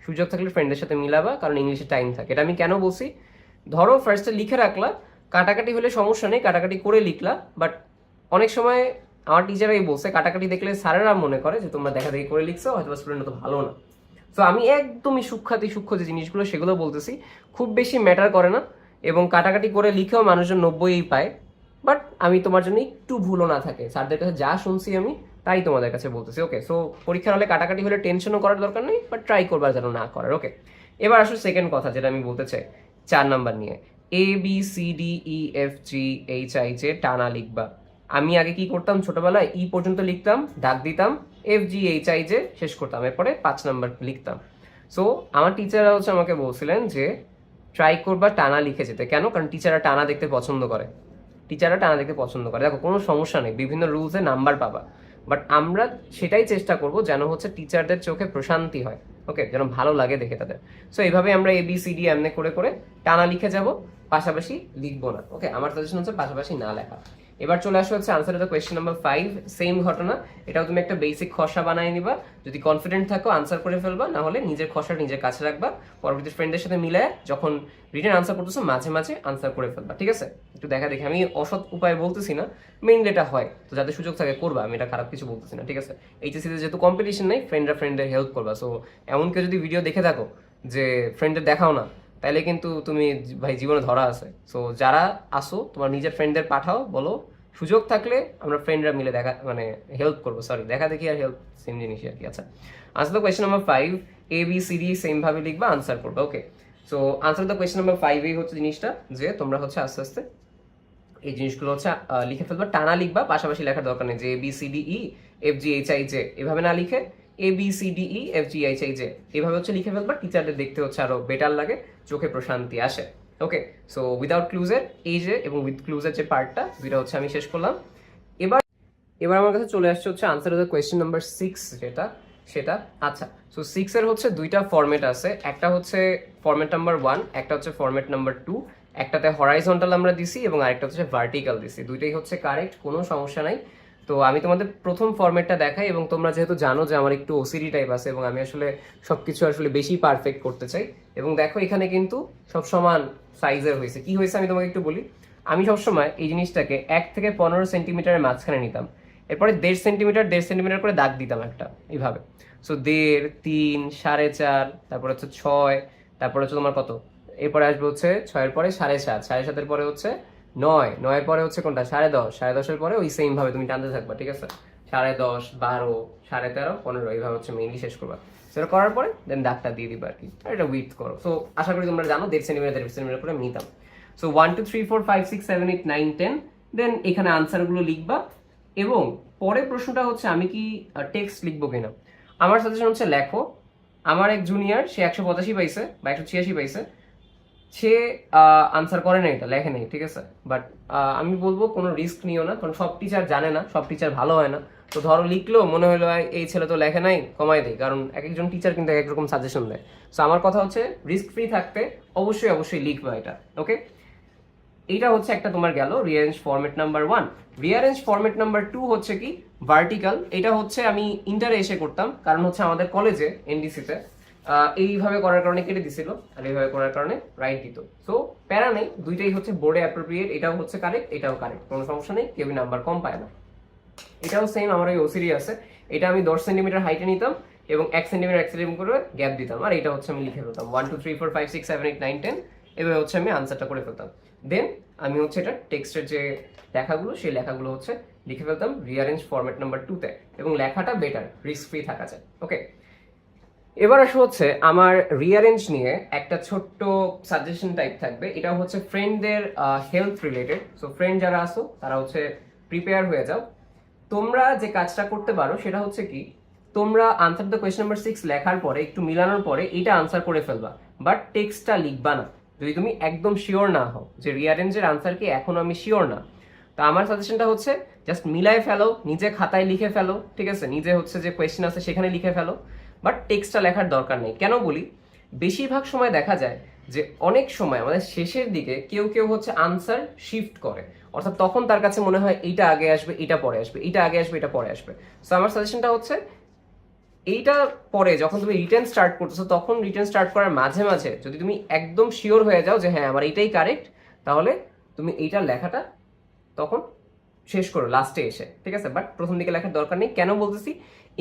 সুযোগ থাকলে ফ্রেন্ডদের সাথে মিলাবা, কারণ ইংলিশে টাইম থাকে। এটা আমি কেন বলছি, ধরো ফার্স্টে লিখে রাখলা, কাটাকাটি হলে সমস্যা নেই, কাটাকাটি করে লিখলা, বাট অনেক সময় আমার টিচারাই বলছে কাটাকাটি দেখলে স্যারেরা মনে করে যে তোমরা দেখা দেখি করে লিখছো, হয়তো স্টুডেন্ট তো ভালো না। তো আমি একদমই সূক্ষ্ম যে জিনিসগুলো সেগুলো বলতেছি, খুব বেশি ম্যাটার করে না, এবং কাটাকাটি করে লিখেও মানুষজন 90 পায়। বাট আমি তোমার জন্য একটু ভুলও না থাকে, স্যারদের কাছে যা শুনছি আমি তাই তোমাদের কাছে বলতেছি। ওকে, সো পরীক্ষার হলে কাটাকাটি হলে টেনশনও করার দরকার নেই, বাট ট্রাই করবার যেন না করার। ওকে, এবার আসলে সেকেন্ড কথা যেটা আমি বলতে চাই 4 নাম্বার নিয়ে, ABCDEFGHIJ টানা লিখবা। আমি আগে কি করতাম, ছোটবেলায় ই পর্যন্ত লিখতাম, দাগ দিতাম, FGHIJ শেষ করতাম, এরপরে 5 নাম্বার লিখতাম। সো আমার টিচাররা হচ্ছে আমাকে বলছিলেন যে ট্রাই করবা টানা লিখে যেতে। কেন? কারণ টিচাররা টানা দেখতে পছন্দ করে, দেখো কোনো সমস্যা নেই, বিভিন্ন রুলসে নাম্বার পাবা, বাট আমরা সেটাই চেষ্টা করব যেন হচ্ছে টিচারদের চোখে প্রশান্তি হয়। ওকে, যেন ভালো লাগে দেখে তাদের। সো এইভাবে আমরা ABCD এমনি করে করে টানা লিখে যাব, পাশাপাশি লিখবো না। ওকে, আমার সাজেশন হচ্ছে পাশাপাশি না লেখা। এবার চলে আসা হচ্ছে answer the question number 5, same ঘটনা। এটাও তুমি একটা বেসিক খসড়া বানিয়ে নিবা, যদি কনফিডেন্ট থাকো আনসার করে ফেলবা, না হলে নিজের খসড়া নিজের কাছে রাখবা, পরবর্তী ফ্রেন্ডদের সাথে মিলে যখন রিটেন আনসার করতেছো মাঝে মাঝে আনসার করে ফেলবা, ঠিক আছে। একটু দেখা দেখি, আমি অসৎ উপায় বলতেছি না, মেইনলি এটা হয়, তো যাদের সুযোগ থাকে করবা, আমি এটা খারাপ কিছু বলতেছি না, ঠিক আছে। এইচএসসিতে যেহেতু কম্পিটিশন নেই, ফ্রেন্ডদের হেল্প করবা। সো এমন কেউ যদি ভিডিও দেখে থাকো যে ফ্রেন্ডদের দেখাও না, তাইলে কিন্তু তুমি ভাই জীবনে ধরা আছে। সো যারা আসো তোমার নিজের ফ্রেন্ডদের পাঠাও, বলো সুযোগ থাকলে আমরা ফ্রেন্ডরা মিলে দেখা মানে হেল্প করবো, সরি দেখা দেখি আর হেল্প সেম জিনিসই আর কি। আচ্ছা, answer the question number 5, ABCD সেম ভাবে লিখবা, আনসার করবা। Okay, so answer the question number 5 এই হচ্ছে জিনিসটা, যে তোমরা হচ্ছে আস্তে আস্তে এই জিনিসগুলো হচ্ছে লিখে ফেলবা, টানা লিখবা, পাশাপাশি লেখার দরকার নেই যে ABCDEFGHIJ এভাবে না লিখে ABCDEFGHIJ এভাবে হচ্ছে লিখে ফেলবা, টিচারদের দেখতে হচ্ছে আরো বেটার লাগে, চোখে প্রশান্তি আসে। ওকে, সো উইদাউট ক্লুজের এই যে এবং উইথ ক্লুজের যে পার্টটা, দুইটা হচ্ছে আমি শেষ করলাম। এবার আমার কাছে চলে আসছে হচ্ছে আনসার দ্য কোয়েশ্চেন নাম্বার 6 যেটা সেটা। আচ্ছা, সো 6 এর হচ্ছে দুইটা ফরম্যাট আছে, একটা হচ্ছে ফরম্যাট নাম্বার 1, একটা হচ্ছে ফরম্যাট নাম্বার 2। একটাতে হরাইজন্টাল আমরা দিছি এবং আরেকটা হচ্ছে ভার্টিক্যাল দিছি, দুইটাই হচ্ছে কারেক্ট, কোনো সমস্যা নাই। তো আমি তোমাদের প্রথম ফরম্যাটটা দেখাই, এবং তোমরা যেহেতু জানো যে আমার একটু ওসিডি টাইপ আছে এবং আমি আসলে সবকিছু আসলে বেশি পারফেক্ট করতে চাই, এবং দেখো এখানে কিন্তু সব সমান সাইজের হয়েছে। কি হয়েছে আমি তোমাকে একটু বলি। আমি সবসময় এই জিনিসটাকে 1 থেকে 15 সেন্টিমিটারের মাঝখানে নিতাম, এরপরে 1.5 সেন্টিমিটার করে দাগ দিতাম একটা এইভাবে। সো 1.5, 3, 4.5, তারপরে হচ্ছে 6, তারপরে হচ্ছে তোমার কত, এরপরে আসবে হচ্ছে 6 এর পরে 7.5, 7.5 পরে হচ্ছে 9, 9 পরে হচ্ছে কোনটা 10.5, 10.5 পরে ওই সেম ভাবে তুমি টানতে থাকবা, ঠিক আছে? 10.5, 12, 13.5, 15 এইভাবে হচ্ছে মেইনলি শেষ করবা। সেটা করার পরে দেন দাগটা দিয়ে দিবা আর কি, আর এটা উইথ করো। সো আশা করি তোমরা জানো 1.5 সেন্টিমিটার করে আমি নিতাম। সো 1 2 3 4 5 6 7 8 9 10, দেন এখানে আনসারগুলো লিখবা। এবং পরের প্রশ্নটা হচ্ছে আমি কি টেক্সট লিখবো কিনা। আমার সাজেশন হচ্ছে লেখো। আমার এক জুনিয়র, সে 185 পাইছে বা 186 পাইছে, সে আনসার করে না, এটা লেখে নেই, ঠিক আছে? বাট আমি বলবো কোনো রিস্ক নিও না, কারণ সব টিচার জানে না, সব টিচার ভালো হয় না। তো ধরো লিখলো, মনে হলো এই ছেলে তো লেখে নাই, কমাই দেয়, কারণ এক একজন টিচার কিন্তু এক এক রকম সাজেশন দেয়। সো আমার কথা হচ্ছে রিস্ক ফ্রি থাকতে অবশ্যই অবশ্যই লিখবা এটা, ওকে? এইটা হচ্ছে একটা তোমার গেল rearrange format number 1। Rearrange format number 2 হচ্ছে কি ভার্টিক্যাল। এটা হচ্ছে আমি ইন্টারে এসে করতাম, কারণ হচ্ছে আমাদের কলেজে এনডিসিতে এইভাবে করার কারণে কেটে দিছিল, আর এইভাবে করার কারণে রাইট দিত। সো প্যারা নেই, দুইটাই হচ্ছে বোর্ডে অ্যাপ্রোপ্রিয়েট, এটাও হচ্ছে কারেক্ট, এটাও কারেক্ট, কোনো সমস্যা নেই, কেউই নাম্বার কম পায় না। এটাও সেম, আমার ওই ওসিডি আছে, এটা আমি 10 সেন্টিমিটার হাইটে নিতাম এবং 1 সেন্টিমিটার 1 সেন্টিমিটার করে গ্যাপ দিতাম, আর এটা হচ্ছে আমি লিখে ফেলতাম 1 2 3 4 5 6 7 8 9 10, এভাবে হচ্ছে আমি আনসারটা করে ফেলতাম। দেন আমি হচ্ছে এটা টেক্সটের যে লেখাগুলো, সেই লেখাগুলো হচ্ছে লিখে ফেলতাম রিঅ্যারেঞ্জ ফরম্যাট নাম্বার 2 তে, এবং লেখাটা বেটার, রিস্ক ফ্রি থাকা যায়, ওকে? এবার আসো হচ্ছে আমার রিঅ্যারেঞ্জ নিয়ে একটা ছোট্ট সাজেশন টাইপ থাকবে, এটা হচ্ছে ফ্রেন্ডদের হেলথ রিলেটেড। সো ফ্রেন্ড যারা আসো তারা হচ্ছে প্রিপেয়ার হয়ে যাও। তোমরা যে কাজটা করতে পারো সেটা হচ্ছে কি, তোমরা আনসার দ্য কোয়েশ্চন নাম্বার 6 লেখার পরে একটু মিলানোর পরে এটা আনসার করে ফেলবা, বাট টেক্সটটা লিখবা না যদি তুমি একদম শিওর না হও যে রিঅ্যারেঞ্জের আনসার কি, এখনো আমি শিওর না। তো আমার সাজেশনটা হচ্ছে জাস্ট মিলাই ফেলো, নিজে খাতায় লিখে ফেলো, ঠিক আছে? নিজে হচ্ছে যে কোয়েশ্চেন আছে সেখানে লিখে ফেলো, বাট টেক্সটটা লেখার দরকার নেই। কেন বলি, বেশিরভাগ সময় দেখা যায় যে অনেক সময় আমাদের শেষের দিকে কেউ কেউ হচ্ছে আনসার শিফট করে, অর্থাৎ তখন তার কাছে মনে হয় এইটা আগে আসবে, এটা পরে আসবে, এটা আগে আসবে, এটা পরে আসবে। সো আমার সাজেশনটা হচ্ছে এইটা পরে যখন তুমি রিটেন স্টার্ট করতেছো, তখন রিটেন স্টার্ট করার মাঝে মাঝে যদি তুমি একদম শিওর হয়ে যাও যে হ্যাঁ আমার এইটাই কারেক্ট, তাহলে তুমি এইটার লেখাটা তখন শেষ করো লাস্টে এসে, ঠিক আছে? বাট প্রথম দিকে লেখার দরকার নেই। কেন বলতেছি,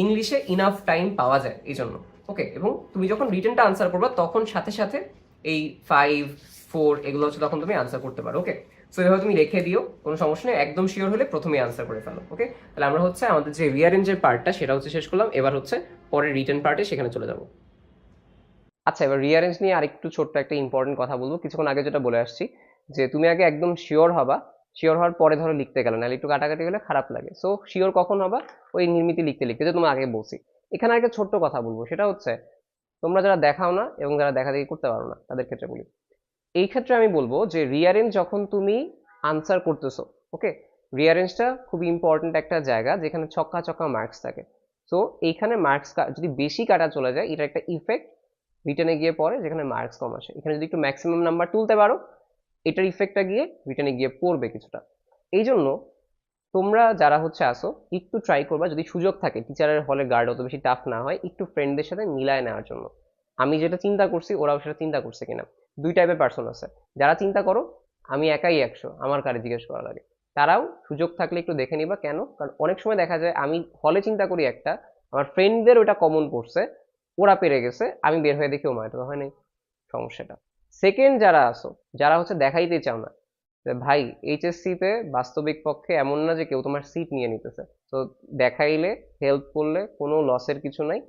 ইংলিশে ইনাফ টাইম পাওয়া যায় এই জন্য, ওকে? এবং তুমি যখন রিটেনটা আনসার করবা তখন সাথে সাথে এই 5 4 এগুলো হচ্ছে তখন তুমি আনসার করতে পারো, ওকে? সো এভাবে তুমি রেখে দিও, কোনো সমস্যা নেই, একদম শিওর হলে প্রথমেই আনসার করে ফেলো, ওকে? তাহলে আমরা হচ্ছে আমাদের যে রিঅ্যারেঞ্জের পার্টটা সেটা হচ্ছে শেষ করলাম, এবার হচ্ছে পরের রিটেন পার্টে সেখানে চলে যাবো। আচ্ছা, এবার রিঅ্যারেঞ্জ নিয়ে আরেকটু ছোট্ট একটা ইম্পর্টেন্ট কথা বলবো। কিছুক্ষণ আগে যেটা বলে আসছি যে তুমি আগে একদম শিওর হবা, শিওর হওয়ার পরে ধরো লিখতে গেলে, নাহলে একটু কাটাকাটি হলে খারাপ লাগে। সো শিওর কখন হবা, ওই নির্মিতি লিখতে লিখতে, যে তোমার আগে বলছি। এখানে একটা ছোট্ট কথা বলবো, সেটা হচ্ছে তোমরা যারা দেখাও না এবং যারা দেখা দেখি করতে পারো না তাদের ক্ষেত্রে বলি। এই ক্ষেত্রে আমি বলবো যে রিঅ্যারেঞ্জ যখন তুমি আনসার করতেছো, ওকে, রিঅ্যারেঞ্জটা খুবই ইম্পর্টেন্ট একটা জায়গা যেখানে ছক্কা ছক্কা মার্কস থাকে। সো এইখানে মার্কস যদি বেশি কাটা চলে যায়, এটা একটা ইফেক্ট রিটেনে গিয়ে পড়ে, যেখানে মার্কস কম আসে। এখানে যদি একটু ম্যাক্সিমাম নাম্বার তুলতে পারো, এটার ইফেক্টটা গিয়ে রিটেনে গিয়ে পড়বে কিছুটা। এই জন্য তোমরা যারা হচ্ছে আসো একটু ট্রাই করবা, যদি সুযোগ থাকে, টিচারের হলে গার্ড অত বেশি টাফ না হয়, একটু ফ্রেন্ডদের সাথে মিলায় নেওয়ার জন্য। আমি যেটা চিন্তা করছি ওরাও সেটা চিন্তা করছে কিনা। দুই টাইপের পার্সন আছে, যারা চিন্তা করো আমি একাই 100, আমার কারে জিজ্ঞেস করা লাগে, তারাও সুযোগ থাকলে একটু দেখে নিবা। কেন? কারণ অনেক সময় দেখা যায় আমি হলে চিন্তা করি একটা, আমার ফ্রেন্ডদের ওটা কমন পড়ছে, ওরা পেরে গেছে, আমি বের হয়ে দেখি ও মা এটা তো হয় নাই, সমস্যাটা। সেকেন্ড যারা আসো, যারা হচ্ছে দেখাইতে চাও না যে ভাই এইচএসসি তে বাস্তবিক পক্ষে এমন না যে কেউ তোমার সিট নিয়ে নিতেছে, তো দেখাইলে হেল্প করলে কোনো লসের কিছু নাই,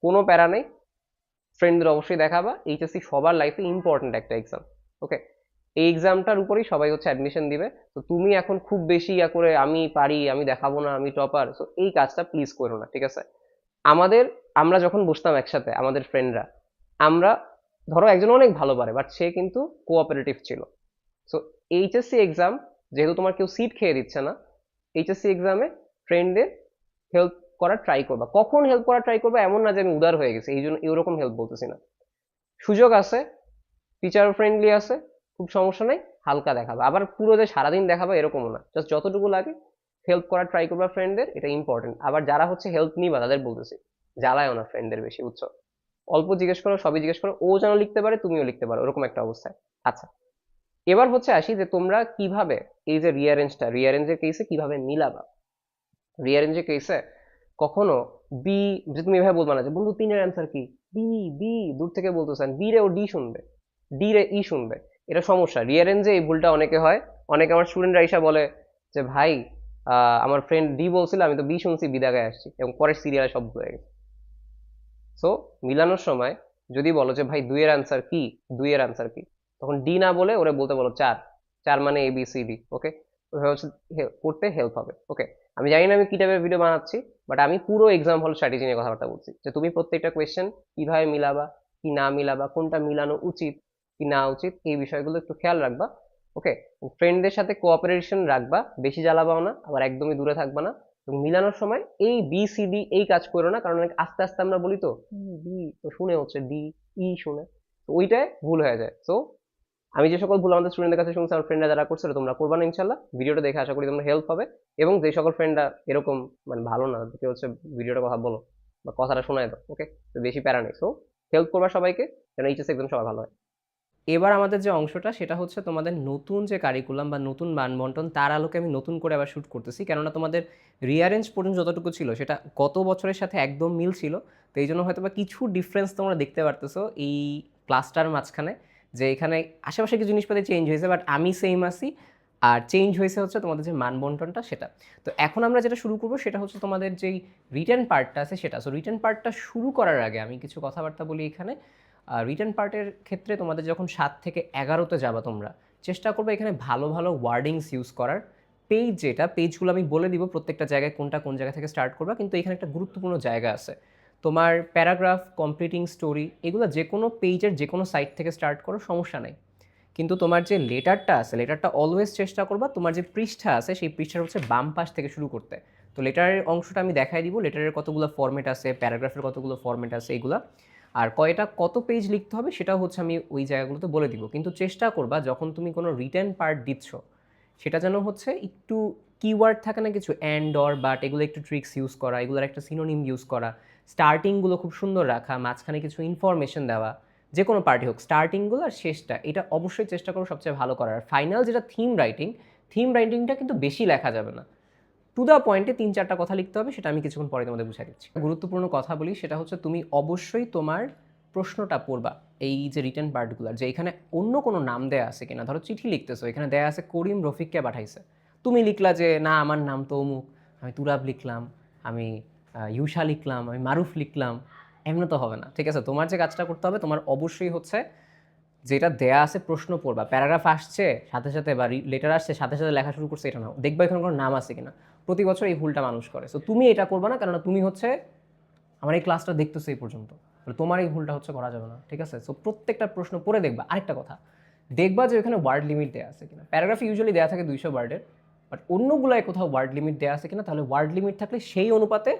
কোনো প্যারা নেই। ফ্রেন্ডদের অবশ্যই দেখাবা, এইচএসসি সবার লাইফে ইম্পর্টেন্ট একটা এক্সাম, ওকে? এই এক্সামটার উপরেই সবাই হচ্ছে অ্যাডমিশন দিবে। তো তুমি এখন খুব বেশি ইয়া করে আমি পারি, আমি দেখাবো না, আমি টপার, তো এই কাজটা প্লিজ করো না, ঠিক আছে? আমাদের, আমরা যখন বসতাম একসাথে আমাদের ফ্রেন্ডরা, আমরা ধরো একজন অনেক ভালো পারে বাট সে কিন্তু কোঅপারেটিভ ছিল। সো এইচএসসি এক্সাম, যেহেতু তোমার কেউ সিট খেয়ে দিচ্ছে না, এইচএসসি এক্সামে ফ্রেন্ডদের হেল্প করার ট্রাই করবা। কখন হেল্প করার ট্রাই করবা এমন না যে আমি উদার হয়ে গেছি, এই জন্য এরকম হেল্প বলতেছি না। সুযোগ আছে, টিচার ফ্রেন্ডলি আছে, খুব সমস্যা নেই, হালকা দেখাবা। আবার পুরো যে সারাদিন দেখাবা এরকমও না, জাস্ট যতটুকু লাগে হেল্প করার ট্রাই করবা ফ্রেন্ডদের, এটা ইম্পর্টেন্ট। আবার যারা হচ্ছে হেল্প নিবা তাদের বলতেছি জ্বালায়ও না ফ্রেন্ডদের বেশি, বুঝছো? অল্প জিজ্ঞেস করো, সবই জিজ্ঞেস করো, ও যেন লিখতে পারে তুমিও লিখতে পারো, ওরকম একটা অবস্থায়। আচ্ছা, এবার হচ্ছে আসি যে তোমরা কিভাবে এই যে রিয়ারেঞ্জের কেসে কিভাবে মিলাবা। রিয়ারেঞ্জের কেসে কখনো বি, যে তুমি এভাবে বলবা না যে বন্ধু 3-এর অ্যান্সার কি, বি, বি দূর থেকে বলতেছেন, বি রে ও ডি শুনবে, ডি রে ই শুনবে, এটা সমস্যা। রিয়ারেঞ্জে এই ভুলটা অনেকে হয়। অনেকে আমার স্টুডেন্টরা এসে বলে যে ভাই আমার ফ্রেন্ড ডি বলছিল, আমি তো বি শুনছি, বি দাগায় আসছি, এবং পরের সিরিয়ালে সব হয়ে গেছে। সো মিলানোর সময় যদি বলো যে ভাই 2-এর অ্যান্সার কি, 2-এর অ্যান্সার কি, তখন ডি না বলে ওরে বলতে বলো 4, 4 মানে এ বি সি ডি। ওকে, ওইভাবে হচ্ছে করতে হেল্প হবে। ওকে, আমি জানি না আমি কি টাইপের ভিডিও বানাচ্ছি, বাট আমি পুরো এক্সাম্পল স্ট্র্যাটেজি নিয়ে কথাবার্তা বলছি, যে তুমি প্রত্যেকটা কোয়েশ্চেন কিভাবে মিলাবা, কি না মিলাবা, কোনটা মিলানো উচিত কি না উচিত, এই বিষয়গুলো একটু খেয়াল রাখবা। ওকে, ফ্রেন্ডদের সাথে কোঅপারেশন রাখবা, বেশি জ্বালাবাও না, আবার একদমই দূরে থাকবা না। এবং মিলানোর সময় এই বি সি ডি এই কাজ করো না, কারণ অনেক আস্তে আস্তে আমরা বলি তো বি, তো শুনে হচ্ছে ডি, ই শুনে, তো ওইটাই ভুল হয়ে যায়। সো আমি যে সকল ভুল আমাদের স্টুডেন্টদের কাছে শুনছি, আমার ফ্রেন্ডরা যারা করছে তোমরা করবা না ইনশাল্লাহ। ভিডিওটা দেখে আশা করি তোমরা হেল্প হবে। এবং যে সকল ফ্রেন্ডরা এরকম মানে ভালো না, তাদেরকে হচ্ছে ভিডিওটা কথা বলো বা কথাটা শোনায় দাও। ওকে, তো বেশি প্যারা নেই। সো হেল্প করবা সবাইকে, যেন এইচএস এক্সাম সবার ভালো হয়। এবার আমাদের যে অংশটা সেটা হচ্ছে তোমাদের নতুন যে কারিকুলাম বা নতুন মানবন্টন, তার আলোকে আমি নতুন করে আবার শ্যুট করতেছি, কেননা তোমাদের রিয়ারেঞ্জ পর্যন্ত যতটুকু ছিল সেটা গত বছরের সাথে একদম মিল ছিল। তো এই জন্য হয়তো বা কিছু ডিফারেন্স তোমরা দেখতে পারতেছো এই ক্লাসটার মাঝখানে, যে এখানে আশেপাশে কিছু জিনিসপাতি চেঞ্জ হয়েছে, বাট আমি সেম আছি। আর চেঞ্জ হয়েছে হচ্ছে তোমাদের যে মানবন্টনটা সেটা। তো এখন আমরা যেটা শুরু করবো সেটা হচ্ছে তোমাদের যেই রিটেন পার্টটা আছে সেটা। সো রিটেন পার্টটা শুরু করার আগে আমি কিছু কথাবার্তা বলি এখানে। রিটেন পার্টের ক্ষেত্রে তোমাদের যখন 7 থেকে 11তে যাবা তোমরা চেষ্টা করবে এখানে ভালো ভালো ওয়ার্ডিংস ইউজ করার। পেজ, যেটা পেজগুলো আমি বলে দিব প্রত্যেকটা জায়গায় কোনটা কোন জায়গা থেকে স্টার্ট করবা, কিন্তু এখানে একটা গুরুত্বপূর্ণ জায়গা আছে। তোমার প্যারাগ্রাফ, কমপ্লিটিং স্টোরি, এগুলো যে কোনো পেজের যে কোনো সাইট থেকে স্টার্ট করো, সমস্যা নেই। কিন্তু তোমার যে লেটারটা আছে, লেটারটা অলওয়েজ চেষ্টা করবা তোমার যে পৃষ্ঠা আছে সেই পৃষ্ঠার হচ্ছে বাম পাশ থেকে শুরু করতে। তো লেটারের অংশটা আমি দেখাই দিব, লেটারের কতগুলো ফরম্যাট আছে, প্যারাগ্রাফের কতগুলো ফরম্যাট আছে এগুলা, আর কয়টা কত পেজ লিখতে হবে সেটাও হচ্ছে আমি ওই জায়গাগুলোতে বলে দিব। কিন্তু চেষ্টা করবা যখন তুমি কোনো রিটেন পার্ট দিচ্ছ সেটা যেন হচ্ছে একটু কিওয়ার্ড থাকে না কিছু, অ্যান্ড অর বাট, এগুলো একটু ট্রিক্স ইউজ করা, এগুলোর একটা সিনোনিম ইউজ করা, স্টার্টিংগুলো খুব সুন্দর রাখা, মাঝখানে কিছু ইনফরমেশন দেওয়া, যে কোনো পার্টি হোক স্টার্টিংগুলো আর শেষটা এটা অবশ্যই চেষ্টা করো সবচেয়ে ভালো করার। ফাইনাল যেটা থিম রাইটিংটা কিন্তু বেশি লেখা যাবে না, টু দ্য পয়েন্টে 3-4টা কথা লিখতে হবে, সেটা আমি কিছুক্ষণ পরে তোমাদের বুঝাই দিচ্ছি। গুরুত্বপূর্ণ কথা বলি, সেটা হচ্ছে তুমি অবশ্যই তোমার প্রশ্নটা পড়বা এই যে রিটার্ন পার্টগুলোর, যে এখানে অন্য কোনো নাম দেয়া আছে কিনা। ধরো চিঠি লিখতেছো, এখানে দেয়া আছে করিম রফিককে পাঠাইছে, তুমি লিখলা যে না আমার নাম তো অমুক, আমি তুরাব লিখলাম, আমি ইউষা লিখলাম, আমি মারুফ লিখলাম, এমন তো হবে না। ঠিক আছে, তোমার যে কাজটা করতে হবে, তোমার অবশ্যই হচ্ছে যেটা দেয়া আছে প্রশ্ন পড়বা। প্যারাগ্রাফ আসছে সাথে সাথে বা লেটার আসছে সাথে সাথে লেখা শুরু করছে, এটা না, দেখবা এখানে কোনো নাম আছে কিনা। প্রতি বছর এই ভুলটা মানুষ করে। সো তুমি এটা করবা না, কেননা তুমি হচ্ছে আমার এই ক্লাসটা দেখতেছো এই পর্যন্ত, তোমার এই ভুলটা হচ্ছে করা যাবে না। ঠিক আছে, সো প্রত্যেকটা প্রশ্ন পড়ে দেখবা। আরেকটা কথা, দেখবা যে এখানে ওয়ার্ড লিমিট দেওয়া আছে কিনা। প্যারাগ্রাফে ইউজুয়ালি দেওয়া থাকে 200 ওয়ার্ডের, বাট অন্যগুলায় কোথাও ওয়ার্ড লিমিট দেওয়া আছে কিনা, তাহলে ওয়ার্ড লিমিট থাকলে সেই অনুপাতে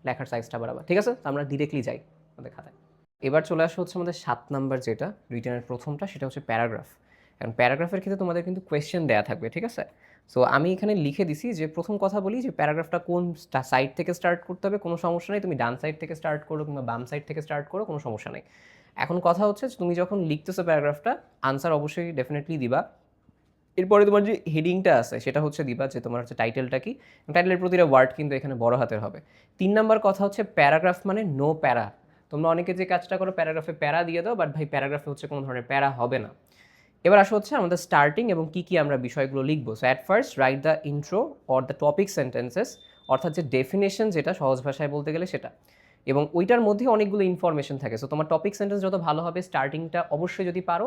লেখার সাইজটা বাড়াবা। ঠিক আছে, তো আমরা ডিরেক্টলি যাই আমাদের খাতায়। এবার চলে আসা হচ্ছে আমাদের 7 নাম্বার, যেটা রিটার্নের প্রথমটা, সেটা হচ্ছে প্যারাগ্রাফ। কারণ প্যারাগ্রাফের ক্ষেত্রে তোমাদের কিন্তু কোয়েশ্চেন দেওয়া থাকবে। ঠিক আছে, সো আমি এখানে লিখে দিছি যে প্রথম কথা বলি যে প্যারাগ্রাফটা কোন সাইড থেকে স্টার্ট করতে হবে, কোনো সমস্যা নেই, তুমি ডান সাইড থেকে স্টার্ট করো কিংবা বাম সাইড থেকে স্টার্ট করো, কোনো সমস্যা নেই। এখন কথা হচ্ছে তুমি যখন লিখতেছো প্যারাগ্রাফটা, আনসার অবশ্যই ডেফিনেটলি দিবা। এরপরে তোমার যে হেডিংটা আছে সেটা হচ্ছে দিবা যে তোমার হচ্ছে টাইটেলটা কি, টাইটেলের প্রতিটা ওয়ার্ড কিন্তু এখানে বড় হাতের হবে। 3 নাম্বার কথা হচ্ছে প্যারাগ্রাফ মানে নো প্যারা। তোমরা অনেকে যে কাজটা করো প্যারাগ্রাফে প্যারা দিয়ে দাও, বাট ভাই প্যারাগ্রাফে হচ্ছে কোনো ধরনের প্যারা হবে না। এবার আসা হচ্ছে আমাদের স্টার্টিং এবং কী কী আমরা বিষয়গুলো লিখবো। So at first write the intro or the topic sentences, অর্থাৎ যে ডেফিনেশন, যেটা সহজ ভাষায় বলতে গেলে সেটা, এবং ওইটার মধ্যে অনেকগুলো ইনফরমেশন থাকে। সো তোমার টপিক সেন্টেন্স যত ভালো হবে, স্টার্টিংটা অবশ্যই যদি পারো,